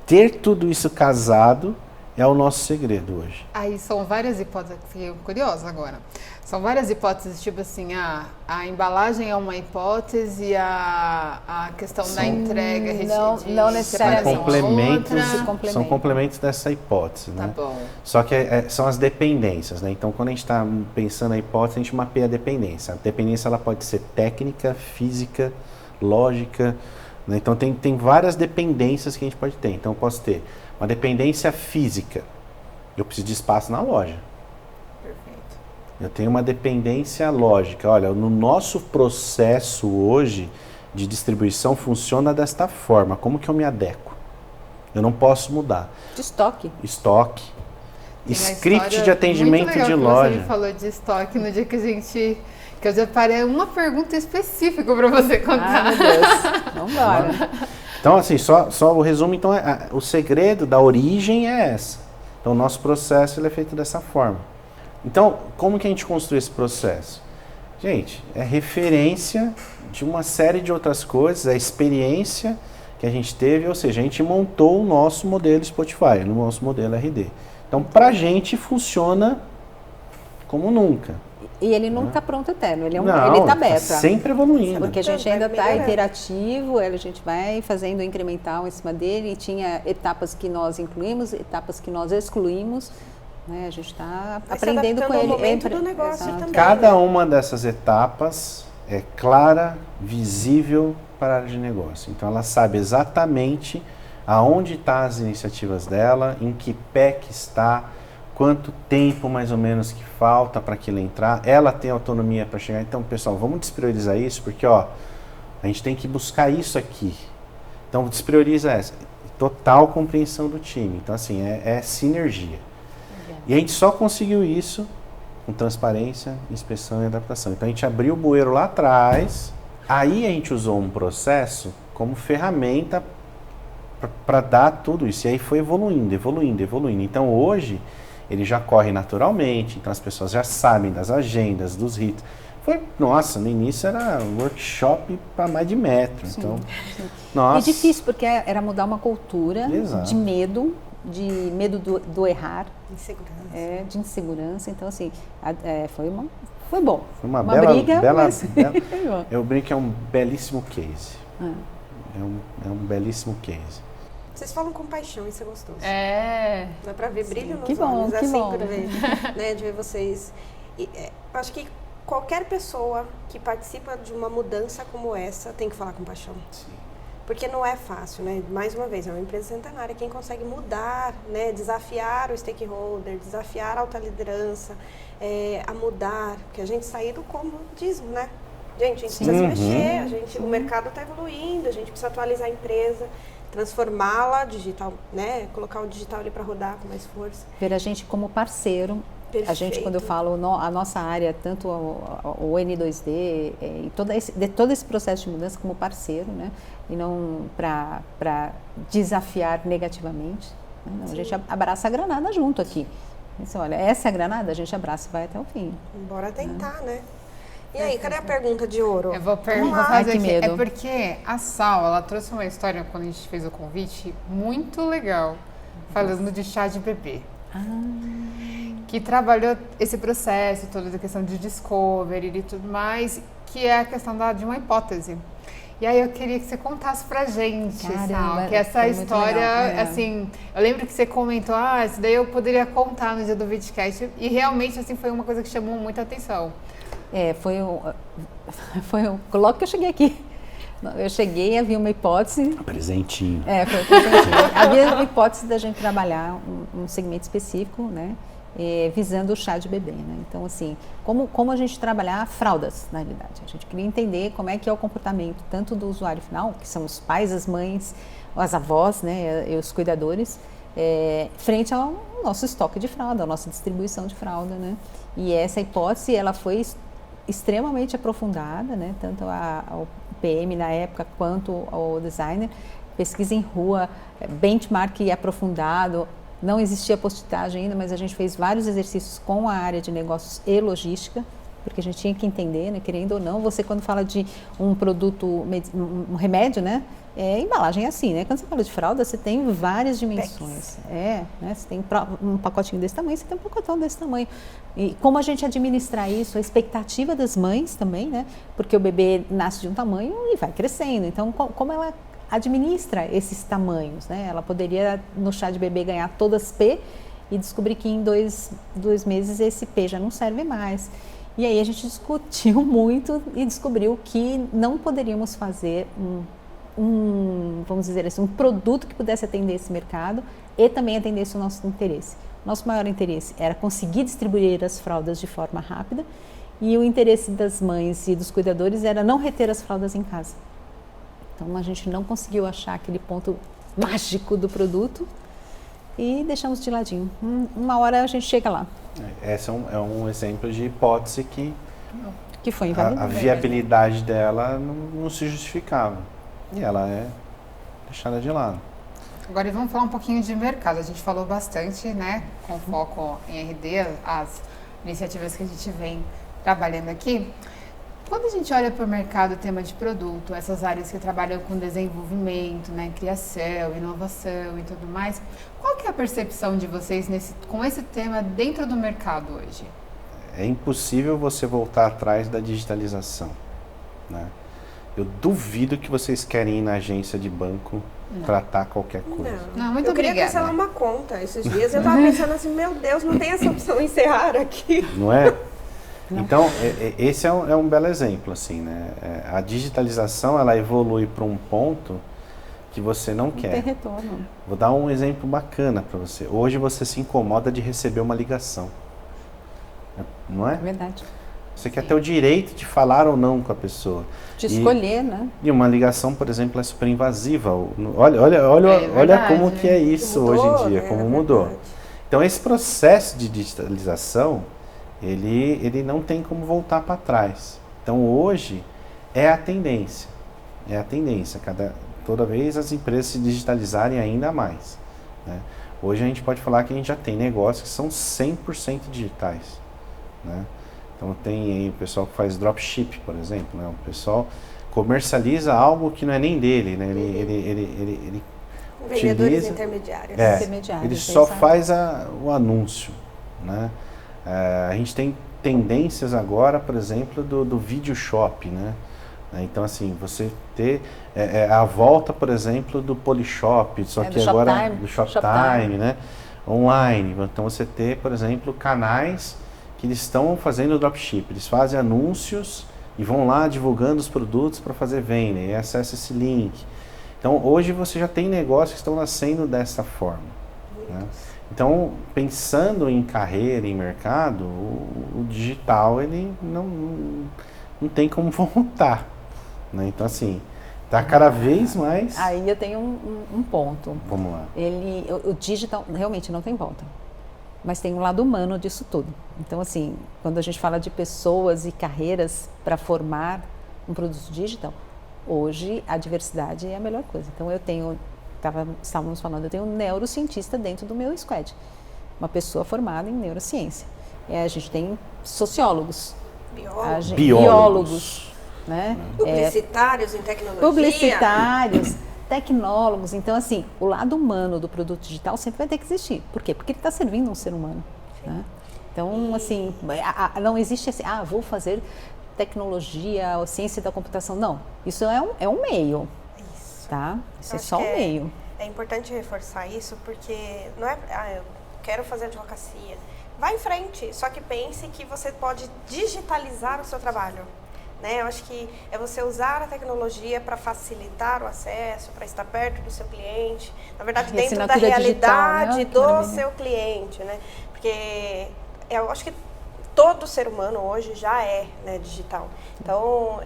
ter tudo isso casado é o nosso segredo hoje. Aí são várias hipóteses, fiquei curiosa agora. São várias hipóteses, tipo assim, a embalagem é uma hipótese, a questão da entrega, não necessariamente. São complementos dessa hipótese, né? Tá bom. Só que são as dependências, né? Então, quando a gente está pensando na hipótese, a gente mapeia a dependência. A dependência ela pode ser técnica, física, lógica, né? Então, tem várias dependências que a gente pode ter. Então, eu posso ter uma dependência física. Eu preciso de espaço na loja. Perfeito. Eu tenho uma dependência lógica. Olha, no nosso processo hoje de distribuição funciona desta forma. Como que eu me adequo? Eu não posso mudar. De estoque. Estoque. Script de atendimento de loja. Você falou de estoque no dia que eu separei uma pergunta específica para você contar. Ai, meu Deus. Vamos embora. Então, assim, só o resumo, então, o segredo da origem é essa. Então, o nosso processo ele é feito dessa forma. Então, como que a gente construi esse processo? Gente, é referência de uma série de outras coisas, a experiência que a gente teve, ou seja, a gente montou o nosso modelo Spotify, o nosso modelo RD. Então, pra gente, funciona como nunca. E ele não está pronto eterno, ele Não, está aberto. Sempre evoluindo. Porque a gente ainda está iterativo, a gente vai fazendo incremental em cima dele, e tinha etapas que nós incluímos, etapas que nós excluímos, né? A gente está aprendendo com ele. Ao momento do negócio também. Cada uma dessas etapas é clara, visível para a área de negócio. Então ela sabe exatamente aonde estão as iniciativas dela, em que pé que está, quanto tempo mais ou menos que falta para aquilo entrar, ela tem autonomia para chegar. Então, pessoal, vamos despriorizar isso, porque a gente tem que buscar isso aqui. Então, desprioriza essa. Total compreensão do time. Então, assim, é sinergia. E a gente só conseguiu isso com transparência, inspeção e adaptação. Então, a gente abriu o bueiro lá atrás, aí a gente usou um processo como ferramenta para dar tudo isso. E aí foi evoluindo. Então, hoje ele já corre naturalmente, então as pessoas já sabem das agendas, dos ritos. No início era um workshop para mais de metro. Sim, então, sim. nossa. E difícil, porque era mudar uma cultura. Exato. De medo do errar. Insegurança. De insegurança. Então, assim, foi bom. Foi uma briga, mas... bela. Eu brinco que é um belíssimo case. É um belíssimo case. Vocês falam com paixão, isso é gostoso. Dá pra ver brilho nos Que olhos, assim, bom. por ver, né, de ver vocês. E, acho que qualquer pessoa que participa de uma mudança como essa tem que falar com paixão. Sim. Porque não é fácil, né? Mais uma vez, é uma empresa centenária. Quem consegue mudar, né, desafiar o stakeholder, desafiar a alta liderança, a mudar, porque a gente sair do comodismo, né? Gente, a gente precisa se mexer, o mercado está evoluindo, a gente precisa atualizar a empresa, transformá-la digital, né? Colocar o digital ali para rodar com mais força. Ver a gente como parceiro. Perfeito. A gente, quando eu falo a nossa área, tanto o N2D e todo esse processo de mudança como parceiro, né? E não para desafiar negativamente. Né? Não, a gente abraça a granada junto aqui. Então, olha, essa é a granada, a gente abraça e vai até o fim. Bora tentar, né? E aí, cadê a pergunta de ouro? Eu vou fazer aqui. Medo. É porque a Sal, ela trouxe uma história quando a gente fez o convite muito legal, falando de chá de bebê. Que trabalhou esse processo, toda a questão de discovery e tudo mais, que é a questão de uma hipótese. E aí eu queria que você contasse pra gente, Sal, que essa história, assim, eu lembro que você comentou, isso daí eu poderia contar no dia do Vidcast, e realmente, assim, foi uma coisa que chamou muita atenção. Foi logo que eu cheguei aqui. Eu cheguei, havia uma hipótese. Presentinho. Foi um presentinho. Havia uma hipótese da gente trabalhar um segmento específico, né? Visando o chá de bebê, né? Então, assim, como a gente trabalhar fraldas, na realidade. A gente queria entender como é que é o comportamento tanto do usuário final, que são os pais, as mães, as avós, né? E os cuidadores, frente ao nosso estoque de fralda, a nossa distribuição de fralda, né? E essa hipótese, ela foi extremamente aprofundada, né? Tanto ao PM na época, quanto ao designer, pesquisa em rua, benchmark aprofundado, não existia postagem ainda, mas a gente fez vários exercícios com a área de negócios e logística, porque a gente tinha que entender, né? Querendo ou não, você quando fala de um produto, um remédio, né? Embalagem é assim, né? Quando você fala de fralda, você tem várias dimensões. Né? Você tem um pacotinho desse tamanho, você tem um pacotão desse tamanho. E como a gente administrar isso, a expectativa das mães também, né? Porque o bebê nasce de um tamanho e vai crescendo. Então, como ela administra esses tamanhos, né? Ela poderia, no chá de bebê, ganhar todas P e descobrir que em dois meses esse P já não serve mais. E aí a gente discutiu muito e descobriu que não poderíamos fazer vamos dizer assim, um produto que pudesse atender esse mercado e também atendesse o nosso interesse. Nosso maior interesse era conseguir distribuir as fraldas de forma rápida e o interesse das mães e dos cuidadores era não reter as fraldas em casa. Então a gente não conseguiu achar aquele ponto mágico do produto e deixamos de ladinho. Uma hora a gente chega lá. Esse é um exemplo de hipótese que foi invalidada. A viabilidade dela não se justificava. E ela é deixada de lado. Agora vamos falar um pouquinho de mercado. A gente falou bastante, né, com foco em RD, as iniciativas que a gente vem trabalhando aqui. Quando a gente olha para o mercado, tema de produto, essas áreas que trabalham com desenvolvimento, né, criação, inovação e tudo mais, qual que é a percepção de vocês com esse tema dentro do mercado hoje? É impossível você voltar atrás da digitalização, né? Eu duvido que vocês querem ir na agência de banco tratar qualquer coisa. Não, muito eu queria obrigada. cancelar uma conta. Esses dias eu estava pensando assim, meu Deus, não tem essa opção encerrar aqui. Não é? Então, esse é um belo exemplo, assim, né? A digitalização, ela evolui para um ponto que você não quer. Não tem retorno. Vou dar um exemplo bacana para você. Hoje você se incomoda de receber uma ligação. Não é? É verdade. Você quer ter o direito de falar ou não com a pessoa. De escolher, né? E uma ligação, por exemplo, é super invasiva. Olha como que é isso Mudou, hoje em dia, né? como mudou. Então, esse processo de digitalização, ele não tem como voltar para trás. Então, hoje, é a tendência. É a tendência. Toda vez as empresas se digitalizarem ainda mais, né? Hoje a gente pode falar que a gente já tem negócios que são 100% digitais, né? Então tem aí o pessoal que faz dropship, por exemplo, né? O pessoal comercializa algo que não é nem dele, né? Ele Vendedores utiliza, intermediários. ele só faz o anúncio, né? A gente tem tendências agora, por exemplo, do video shop, né? Então, assim, você ter a volta, por exemplo, do Polishop, só que agora do Shoptime, né? Online. Então, você ter, por exemplo, canais que eles estão fazendo dropship. Eles fazem anúncios e vão lá divulgando os produtos para fazer venda e acessa esse link. Então, hoje você já tem negócios que estão nascendo dessa forma, né? Então, pensando em carreira, em mercado, o digital, ele não tem como voltar, né? Então, assim, está cada vez mais... Aí eu tenho um ponto. Vamos lá. O digital realmente não tem volta, mas tem um lado humano disso tudo. Então, assim, quando a gente fala de pessoas e carreiras para formar um produto digital, hoje a diversidade é a melhor coisa. Então, estávamos falando, eu tenho um neurocientista dentro do meu squad, uma pessoa formada em neurociência. A gente tem sociólogos, biólogos, né? Publicitários em tecnologia. Publicitários, tecnólogos. Então, assim, o lado humano do produto digital sempre vai ter que existir. Por quê? Porque ele está servindo um ser humano, né? Então, assim, não existe assim, vou fazer tecnologia ou ciência da computação. Não, isso é um meio, tá? Isso é só um meio. É importante reforçar isso, porque não é, eu quero fazer advocacia. Vá em frente, só que pense que você pode digitalizar o seu trabalho, né? Eu acho que é você usar a tecnologia para facilitar o acesso, para estar perto do seu cliente, na verdade dentro da realidade digital, né? Do seu cliente, né? Porque eu acho que todo ser humano hoje já é, né, digital. Então,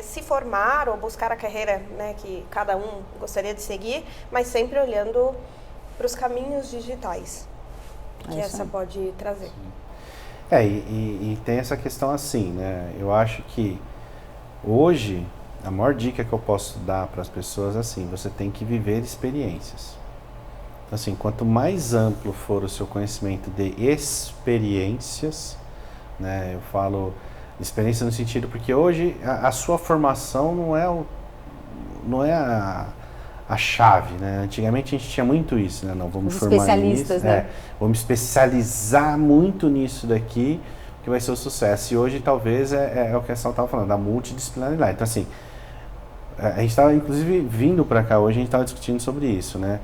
se formar ou buscar a carreira, né, que cada um gostaria de seguir, mas sempre olhando para os caminhos digitais que essa pode trazer. E tem essa questão assim, né? Eu acho que hoje a maior dica que eu posso dar para as pessoas é assim: você tem que viver experiências. Assim, quanto mais amplo for o seu conhecimento de experiências, né? Eu falo experiência no sentido porque hoje a sua formação não é a chave, né? Antigamente a gente tinha muito isso, né? Não, vamos formar especialistas, nisso, né? Vamos especializar muito nisso daqui, que vai ser o sucesso. E hoje talvez é o que a Sal estava falando, da multidisciplinaridade. Então assim, a gente estava inclusive vindo para cá hoje, a gente estava discutindo sobre isso, né?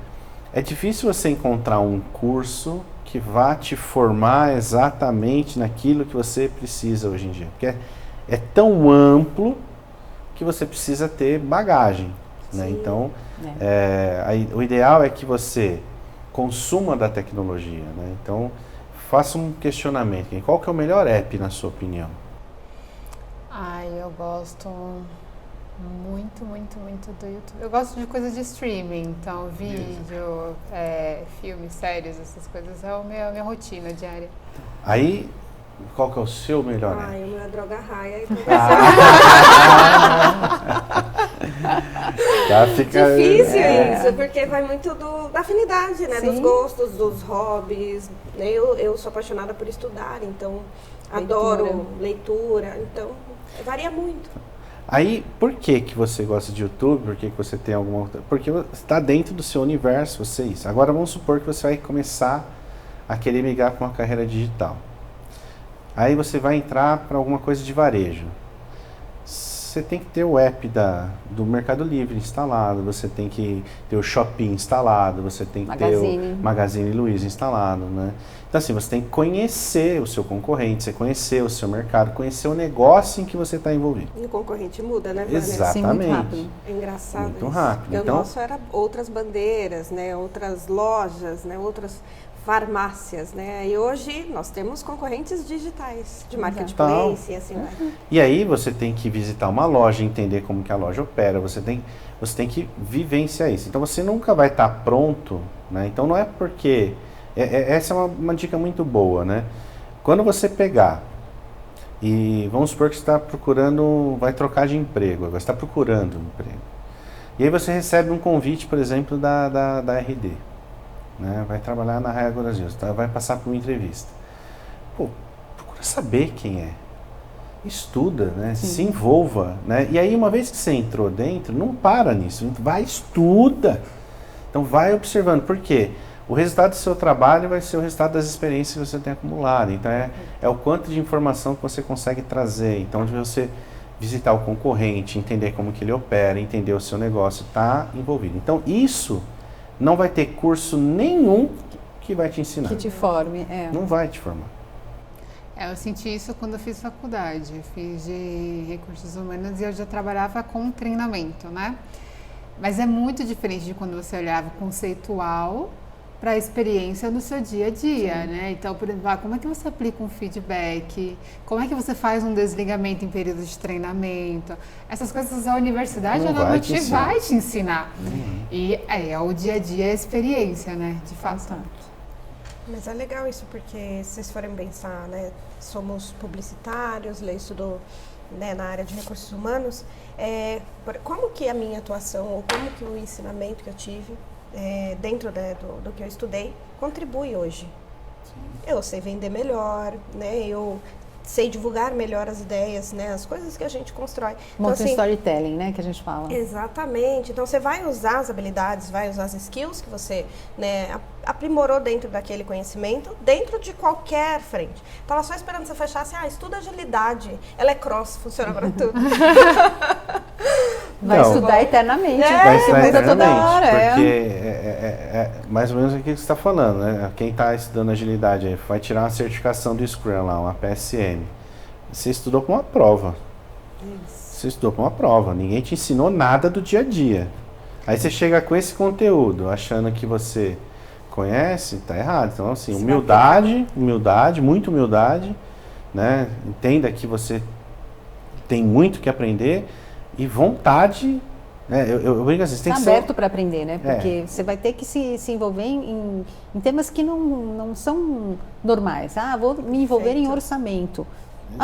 É difícil você encontrar um curso que vá te formar exatamente naquilo que você precisa hoje em dia. Porque é tão amplo que você precisa ter bagagem, né? Então, o ideal é que você consuma da tecnologia, né? Então, faça um questionamento. Qual que é o melhor app, na sua opinião? Eu gosto muito do YouTube. Eu gosto de coisas de streaming, então vídeo, filmes, séries, essas coisas é a minha rotina diária. Aí, qual que é o seu melhor app? O meu é Droga Raia. Fica, difícil isso, porque vai muito da afinidade, né? Dos gostos, dos hobbies. Eu sou apaixonada por estudar, então adoro leitura, então varia muito. Aí, por que você gosta de YouTube? Por que você tem alguma outra... Porque está dentro do seu universo, você isso. Agora vamos supor que você vai começar a querer migrar para uma carreira digital. Aí você vai entrar para alguma coisa de varejo. Você tem que ter o app do Mercado Livre instalado, você tem que ter o Shopping instalado, você tem que ter o Magazine Luiza instalado, né? Então assim, você tem que conhecer o seu concorrente, você conhecer o seu mercado, conhecer o negócio em que você está envolvido. E o concorrente muda, né, Vânia? Exatamente. Sim, muito rápido. É engraçado muito isso. rápido. Porque então, o nosso era outras bandeiras, né? Outras lojas, né? Outras farmácias, né? E hoje nós temos concorrentes digitais de marketplace e assim vai. E aí você tem que visitar uma loja, entender como que a loja opera, você tem que vivenciar isso. Então você nunca vai estar pronto, né? Então não é porque... essa é uma dica muito boa, né? Quando você pegar e vamos supor que você está procurando, vai trocar de emprego, agora você está procurando um emprego. E aí você recebe um convite, por exemplo, da RD. Né? Vai trabalhar na Raia Brasil, vai passar por uma entrevista. Procura saber quem é. Estuda, né? Se envolva, né? E aí, uma vez que você entrou dentro, não para nisso, vai, estuda. Então vai observando, por quê? O resultado do seu trabalho vai ser o resultado das experiências que você tem acumulado. Então é o quanto de informação que você consegue trazer. Então de você visitar o concorrente, entender como que ele opera, entender o seu negócio, tá envolvido. Então isso não vai ter curso nenhum que vai te ensinar. Que te forme, Não vai te formar. Eu senti isso quando eu fiz faculdade. Eu fiz de recursos humanos e eu já trabalhava com treinamento, né? Mas é muito diferente de quando você olhava conceitual para a experiência no seu dia a dia, né? Então, por exemplo, como é que você aplica um feedback? Como é que você faz um desligamento em período de treinamento? Essas coisas a universidade não vai te ensinar. E o dia a dia é a experiência, né? De fato. Mas é legal isso, porque se vocês forem pensar, né? Somos publicitários, Lê estudou, né, na área de recursos humanos. Como que a minha atuação, ou como que o ensinamento que eu tive dentro do que eu estudei, contribui hoje. Eu sei vender melhor, né? Eu sei divulgar melhor as ideias, né? As coisas que a gente constrói. Monta então, storytelling, né? Que a gente fala. Exatamente. Então, você vai usar as habilidades, vai usar as skills que você, né, aprimorou dentro daquele conhecimento, dentro de qualquer frente. Estava só esperando você fechar assim, estuda agilidade. Ela é cross, funciona para tudo. Vai estudar eternamente. Vai estudar eternamente, toda hora, porque é mais ou menos o que você está falando, né? Quem está estudando agilidade aí vai tirar uma certificação do Scrum lá, uma PSM. Você estudou para uma prova. Você estudou para uma prova. Ninguém te ensinou nada do dia a dia. Aí você chega com esse conteúdo, achando que você conhece, tá errado. Então, assim, humildade, muita humildade, né? Entenda que você tem muito que aprender e vontade Eu brinco assim, você tem Está que ser... aberto para aprender, né? Porque você vai ter que se envolver em temas que não são normais. Vou me envolver em orçamento.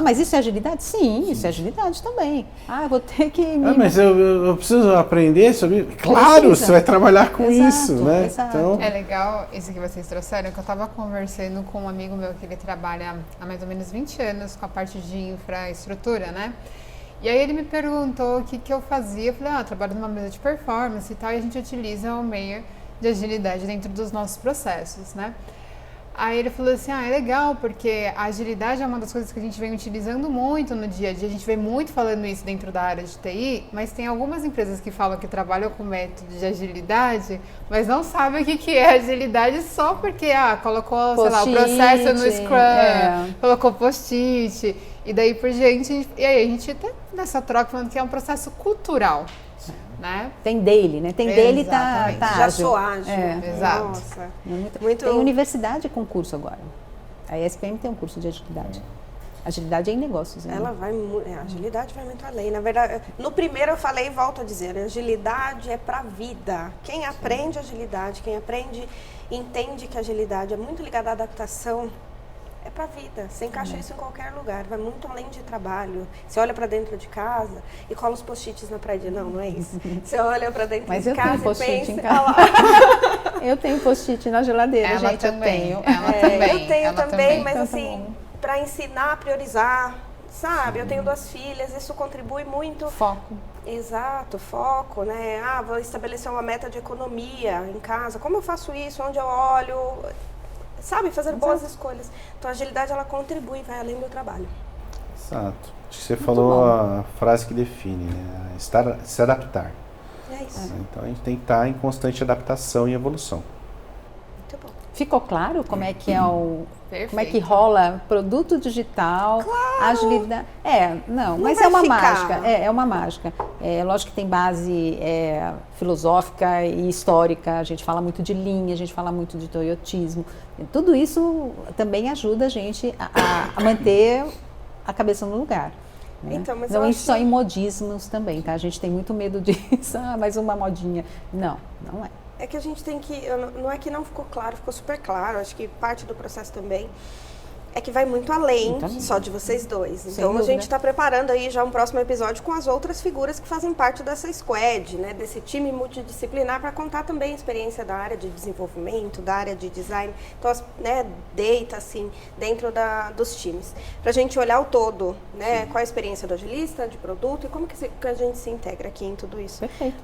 Mas isso é agilidade? Sim, isso é agilidade também. Vou ter que... mas eu preciso aprender sobre... Claro, você vai trabalhar com isso, né? Exato. Então... É legal isso que vocês trouxeram, que eu estava conversando com um amigo meu que ele trabalha há mais ou menos 20 anos com a parte de infraestrutura, né? E aí ele me perguntou o que eu fazia. Eu falei, eu trabalho numa mesa de performance e tal, e a gente utiliza o meio de agilidade dentro dos nossos processos, né? Aí ele falou assim, é legal, porque a agilidade é uma das coisas que a gente vem utilizando muito no dia a dia, a gente vem muito falando isso dentro da área de TI, mas tem algumas empresas que falam que trabalham com método de agilidade, mas não sabem o que é agilidade só porque, colocou, sei lá, o processo no Scrum, colocou post-it, e daí por diante, e aí a gente tá nessa troca falando que é um processo cultural. Né? Tem dele, né? Tem dele tá já ágil. sou ágil. Exato. Nossa. Muito... Tem universidade com curso agora. A ESPM tem um curso de agilidade. Agilidade é em negócios. Né? Ela vai a agilidade vai muito além. Na verdade, no primeiro eu falei e volto a dizer, agilidade é pra vida. Quem aprende agilidade, quem aprende, entende que a agilidade é muito ligada à adaptação, é pra vida. Você encaixa isso em qualquer lugar. Vai muito além de trabalho. Você olha pra dentro de casa e cola os post-its na parede. Não é isso. Você olha pra dentro de casa e pensa... em casa. Eu tenho post-it na geladeira, ela gente. Também. Eu tenho. Eu tenho também, mas então, assim, pra ensinar a priorizar, sabe? Eu tenho 2 filhas, isso contribui muito. Foco. Exato, foco, né? Vou estabelecer uma meta de economia em casa. Como eu faço isso? Onde eu olho... Sabe, fazer boas escolhas. Então, a agilidade, ela contribui, vai além do trabalho. Exato. Acho que você falou a frase que define, né? Se adaptar. É isso. Então, a gente tem que estar em constante adaptação e evolução. Muito bom. Ficou claro como é que é Perfeito. como é que rola produto digital, agilidade? Mas é uma mágica. É uma mágica. Lógico que tem base filosófica e histórica. A gente fala muito de linha, a gente fala muito de toyotismo. Tudo isso também ajuda a gente a manter a cabeça no lugar. Né? Então, mas não só em modismos também, tá? A gente tem muito medo disso, mais uma modinha. Não é. É que a gente tem que... Não é que não ficou claro, ficou super claro. Acho que parte do processo também é que vai muito além só de vocês dois. Então, a gente está preparando aí já um próximo episódio com as outras figuras que fazem parte dessa squad, né? Desse time multidisciplinar, para contar também a experiência da área de desenvolvimento, da área de design. Então, data, assim, dentro dos times. Para a gente olhar o todo, né? Qual a experiência do agilista, de produto e como que a gente se integra aqui em tudo isso. Perfeito.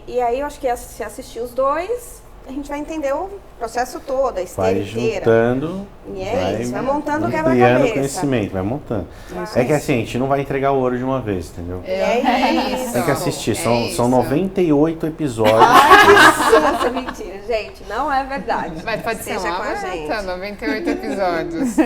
E aí, eu acho que se assistir os dois... A gente vai entender o processo todo, a esteira inteira. Juntando, vai montando o ampliando quebra-cabeça. Conhecimento, vai montando. É que assim, a gente não vai entregar o ouro de uma vez, entendeu? É isso. Tem que assistir, são 98 episódios. Nossa, mentira, gente, não é verdade. Mas pode ser Esteja uma com a gente. meta, 98 episódios.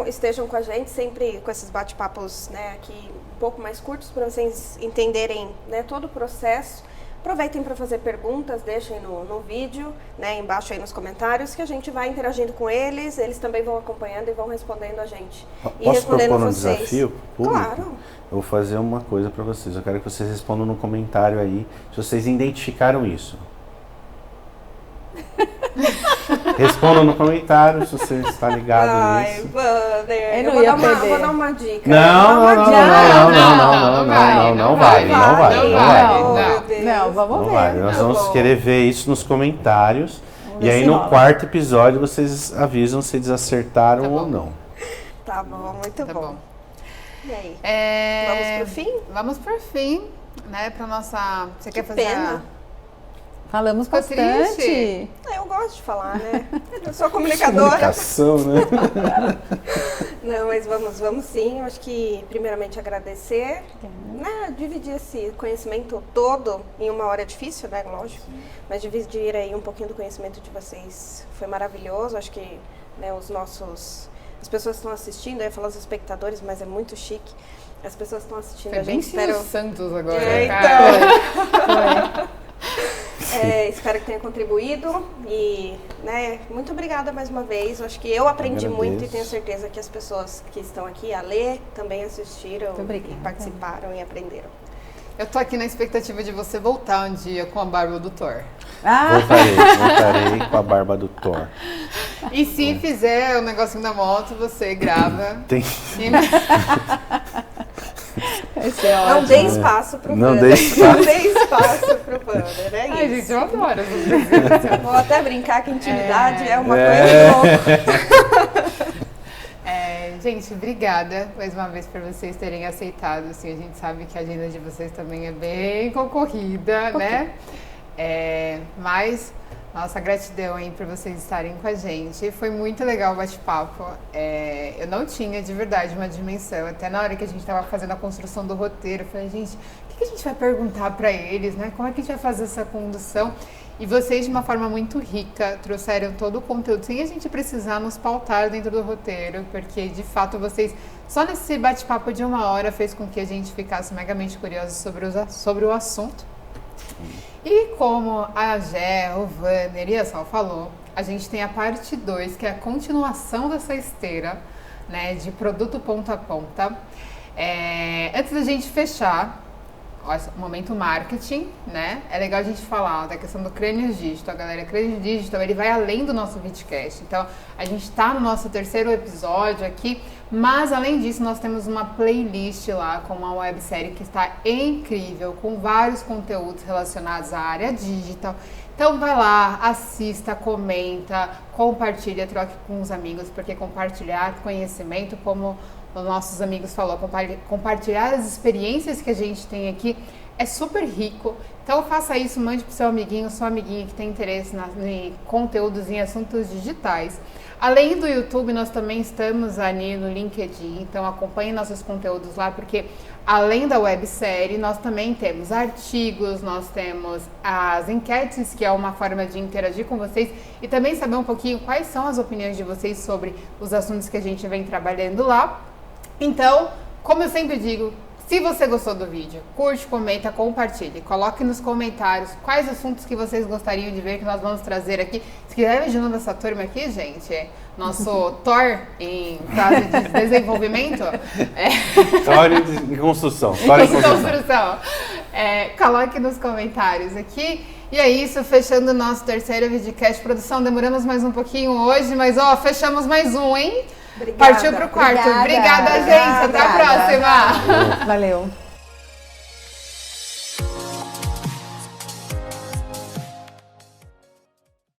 Estejam com a gente sempre com esses bate-papos, né, aqui um pouco mais curtos para vocês entenderem, né, todo o processo. Aproveitem para fazer perguntas, deixem no vídeo, né, embaixo aí nos comentários, que a gente vai interagindo com eles também vão acompanhando e vão respondendo a gente. Posso propor um desafio público? Claro. Eu vou fazer uma coisa para vocês, eu quero que vocês respondam no comentário aí, se vocês identificaram isso. Respondam no comentário se você está ligado nisso. Eu vou dar uma dica. Não vai. Não, vamos ver. Nós vamos querer ver isso nos comentários. E aí no quarto episódio vocês avisam se eles acertaram ou não. Tá bom, muito bom. E aí? Vamos pro fim? Vamos pro fim, né? Pra nossa... Você quer fazer pena. Falamos bastante. Triste. Eu gosto de falar, né? Eu sou comunicadora. Comunicação, né? Não, mas vamos sim. Eu acho que, primeiramente, agradecer. Né? Dividir esse conhecimento todo em uma hora é difícil, né? Lógico. Mas dividir aí um pouquinho do conhecimento de vocês foi maravilhoso. Acho que, né, as pessoas que estão assistindo, eu ia falar os espectadores, mas é muito chique. As pessoas que estão assistindo, Foi a bem gente espera... Santos agora, Então... espero que tenha contribuído e, né, muito obrigada mais uma vez. Eu acho que eu aprendi muito e tenho certeza que as pessoas que estão aqui, a Lê, também assistiram e participaram e aprenderam. Eu tô aqui na expectativa de você voltar um dia com a barba do Thor. Voltarei com a barba do Thor. E se fizer o negocinho da moto, você grava. Tem... Não dê espaço pro Não Vander. dê espaço. Não dê espaço pro Vander, é Ai, isso. gente, eu adoro essas coisas. Vou até brincar que intimidade é uma coisa louca. Gente, obrigada mais uma vez por vocês terem aceitado. Assim, a gente sabe que a agenda de vocês também é bem concorrida, né? Mas nossa gratidão aí por vocês estarem com a gente. Foi muito legal o bate-papo. Eu não tinha de verdade uma dimensão. Até na hora que a gente estava fazendo a construção do roteiro, eu falei, gente, o que a gente vai perguntar para eles, né? Como é que a gente vai fazer essa condução? E vocês, de uma forma muito rica, trouxeram todo o conteúdo, sem a gente precisar nos pautar dentro do roteiro, porque, de fato, vocês, só nesse bate-papo de 1 hora, fez com que a gente ficasse megamente curioso sobre o assunto. E como a Gé, o Vander e a Sal falou, a gente tem a parte 2, que é a continuação dessa esteira, né, de produto ponta a ponta. Antes da gente fechar, momento marketing, né? É legal a gente falar da questão do Crânios Digital, galera. Crânios Digital, ele vai além do nosso vidcast. Então, a gente tá no nosso 3º episódio aqui, mas além disso, nós temos uma playlist lá com uma websérie que está incrível, com vários conteúdos relacionados à área digital. Então vai lá, assista, comenta, compartilha, troque com os amigos, porque compartilhar conhecimento, como os nossos amigos falaram, compartilhar as experiências que a gente tem aqui é super rico. Então faça isso, mande pro seu amiguinho, sua amiguinha que tem interesse em conteúdos em assuntos digitais. Além do YouTube, nós também estamos ali no LinkedIn, então acompanhe nossos conteúdos lá, porque além da websérie, nós também temos artigos, nós temos as enquetes, que é uma forma de interagir com vocês e também saber um pouquinho quais são as opiniões de vocês sobre os assuntos que a gente vem trabalhando lá. Então, como eu sempre digo, se você gostou do vídeo, curte, comenta, compartilhe. Coloque nos comentários quais assuntos que vocês gostariam de ver que nós vamos trazer aqui. Se quiser ajudar nessa turma aqui, gente, nosso Thor em fase de desenvolvimento. Thor em construção. Coloque nos comentários aqui. E é isso, fechando o nosso 3º videocast. Produção, demoramos mais um pouquinho hoje, mas fechamos mais um, hein? Obrigada. Partiu pro quarto. Obrigada, gente. Até a próxima. Valeu.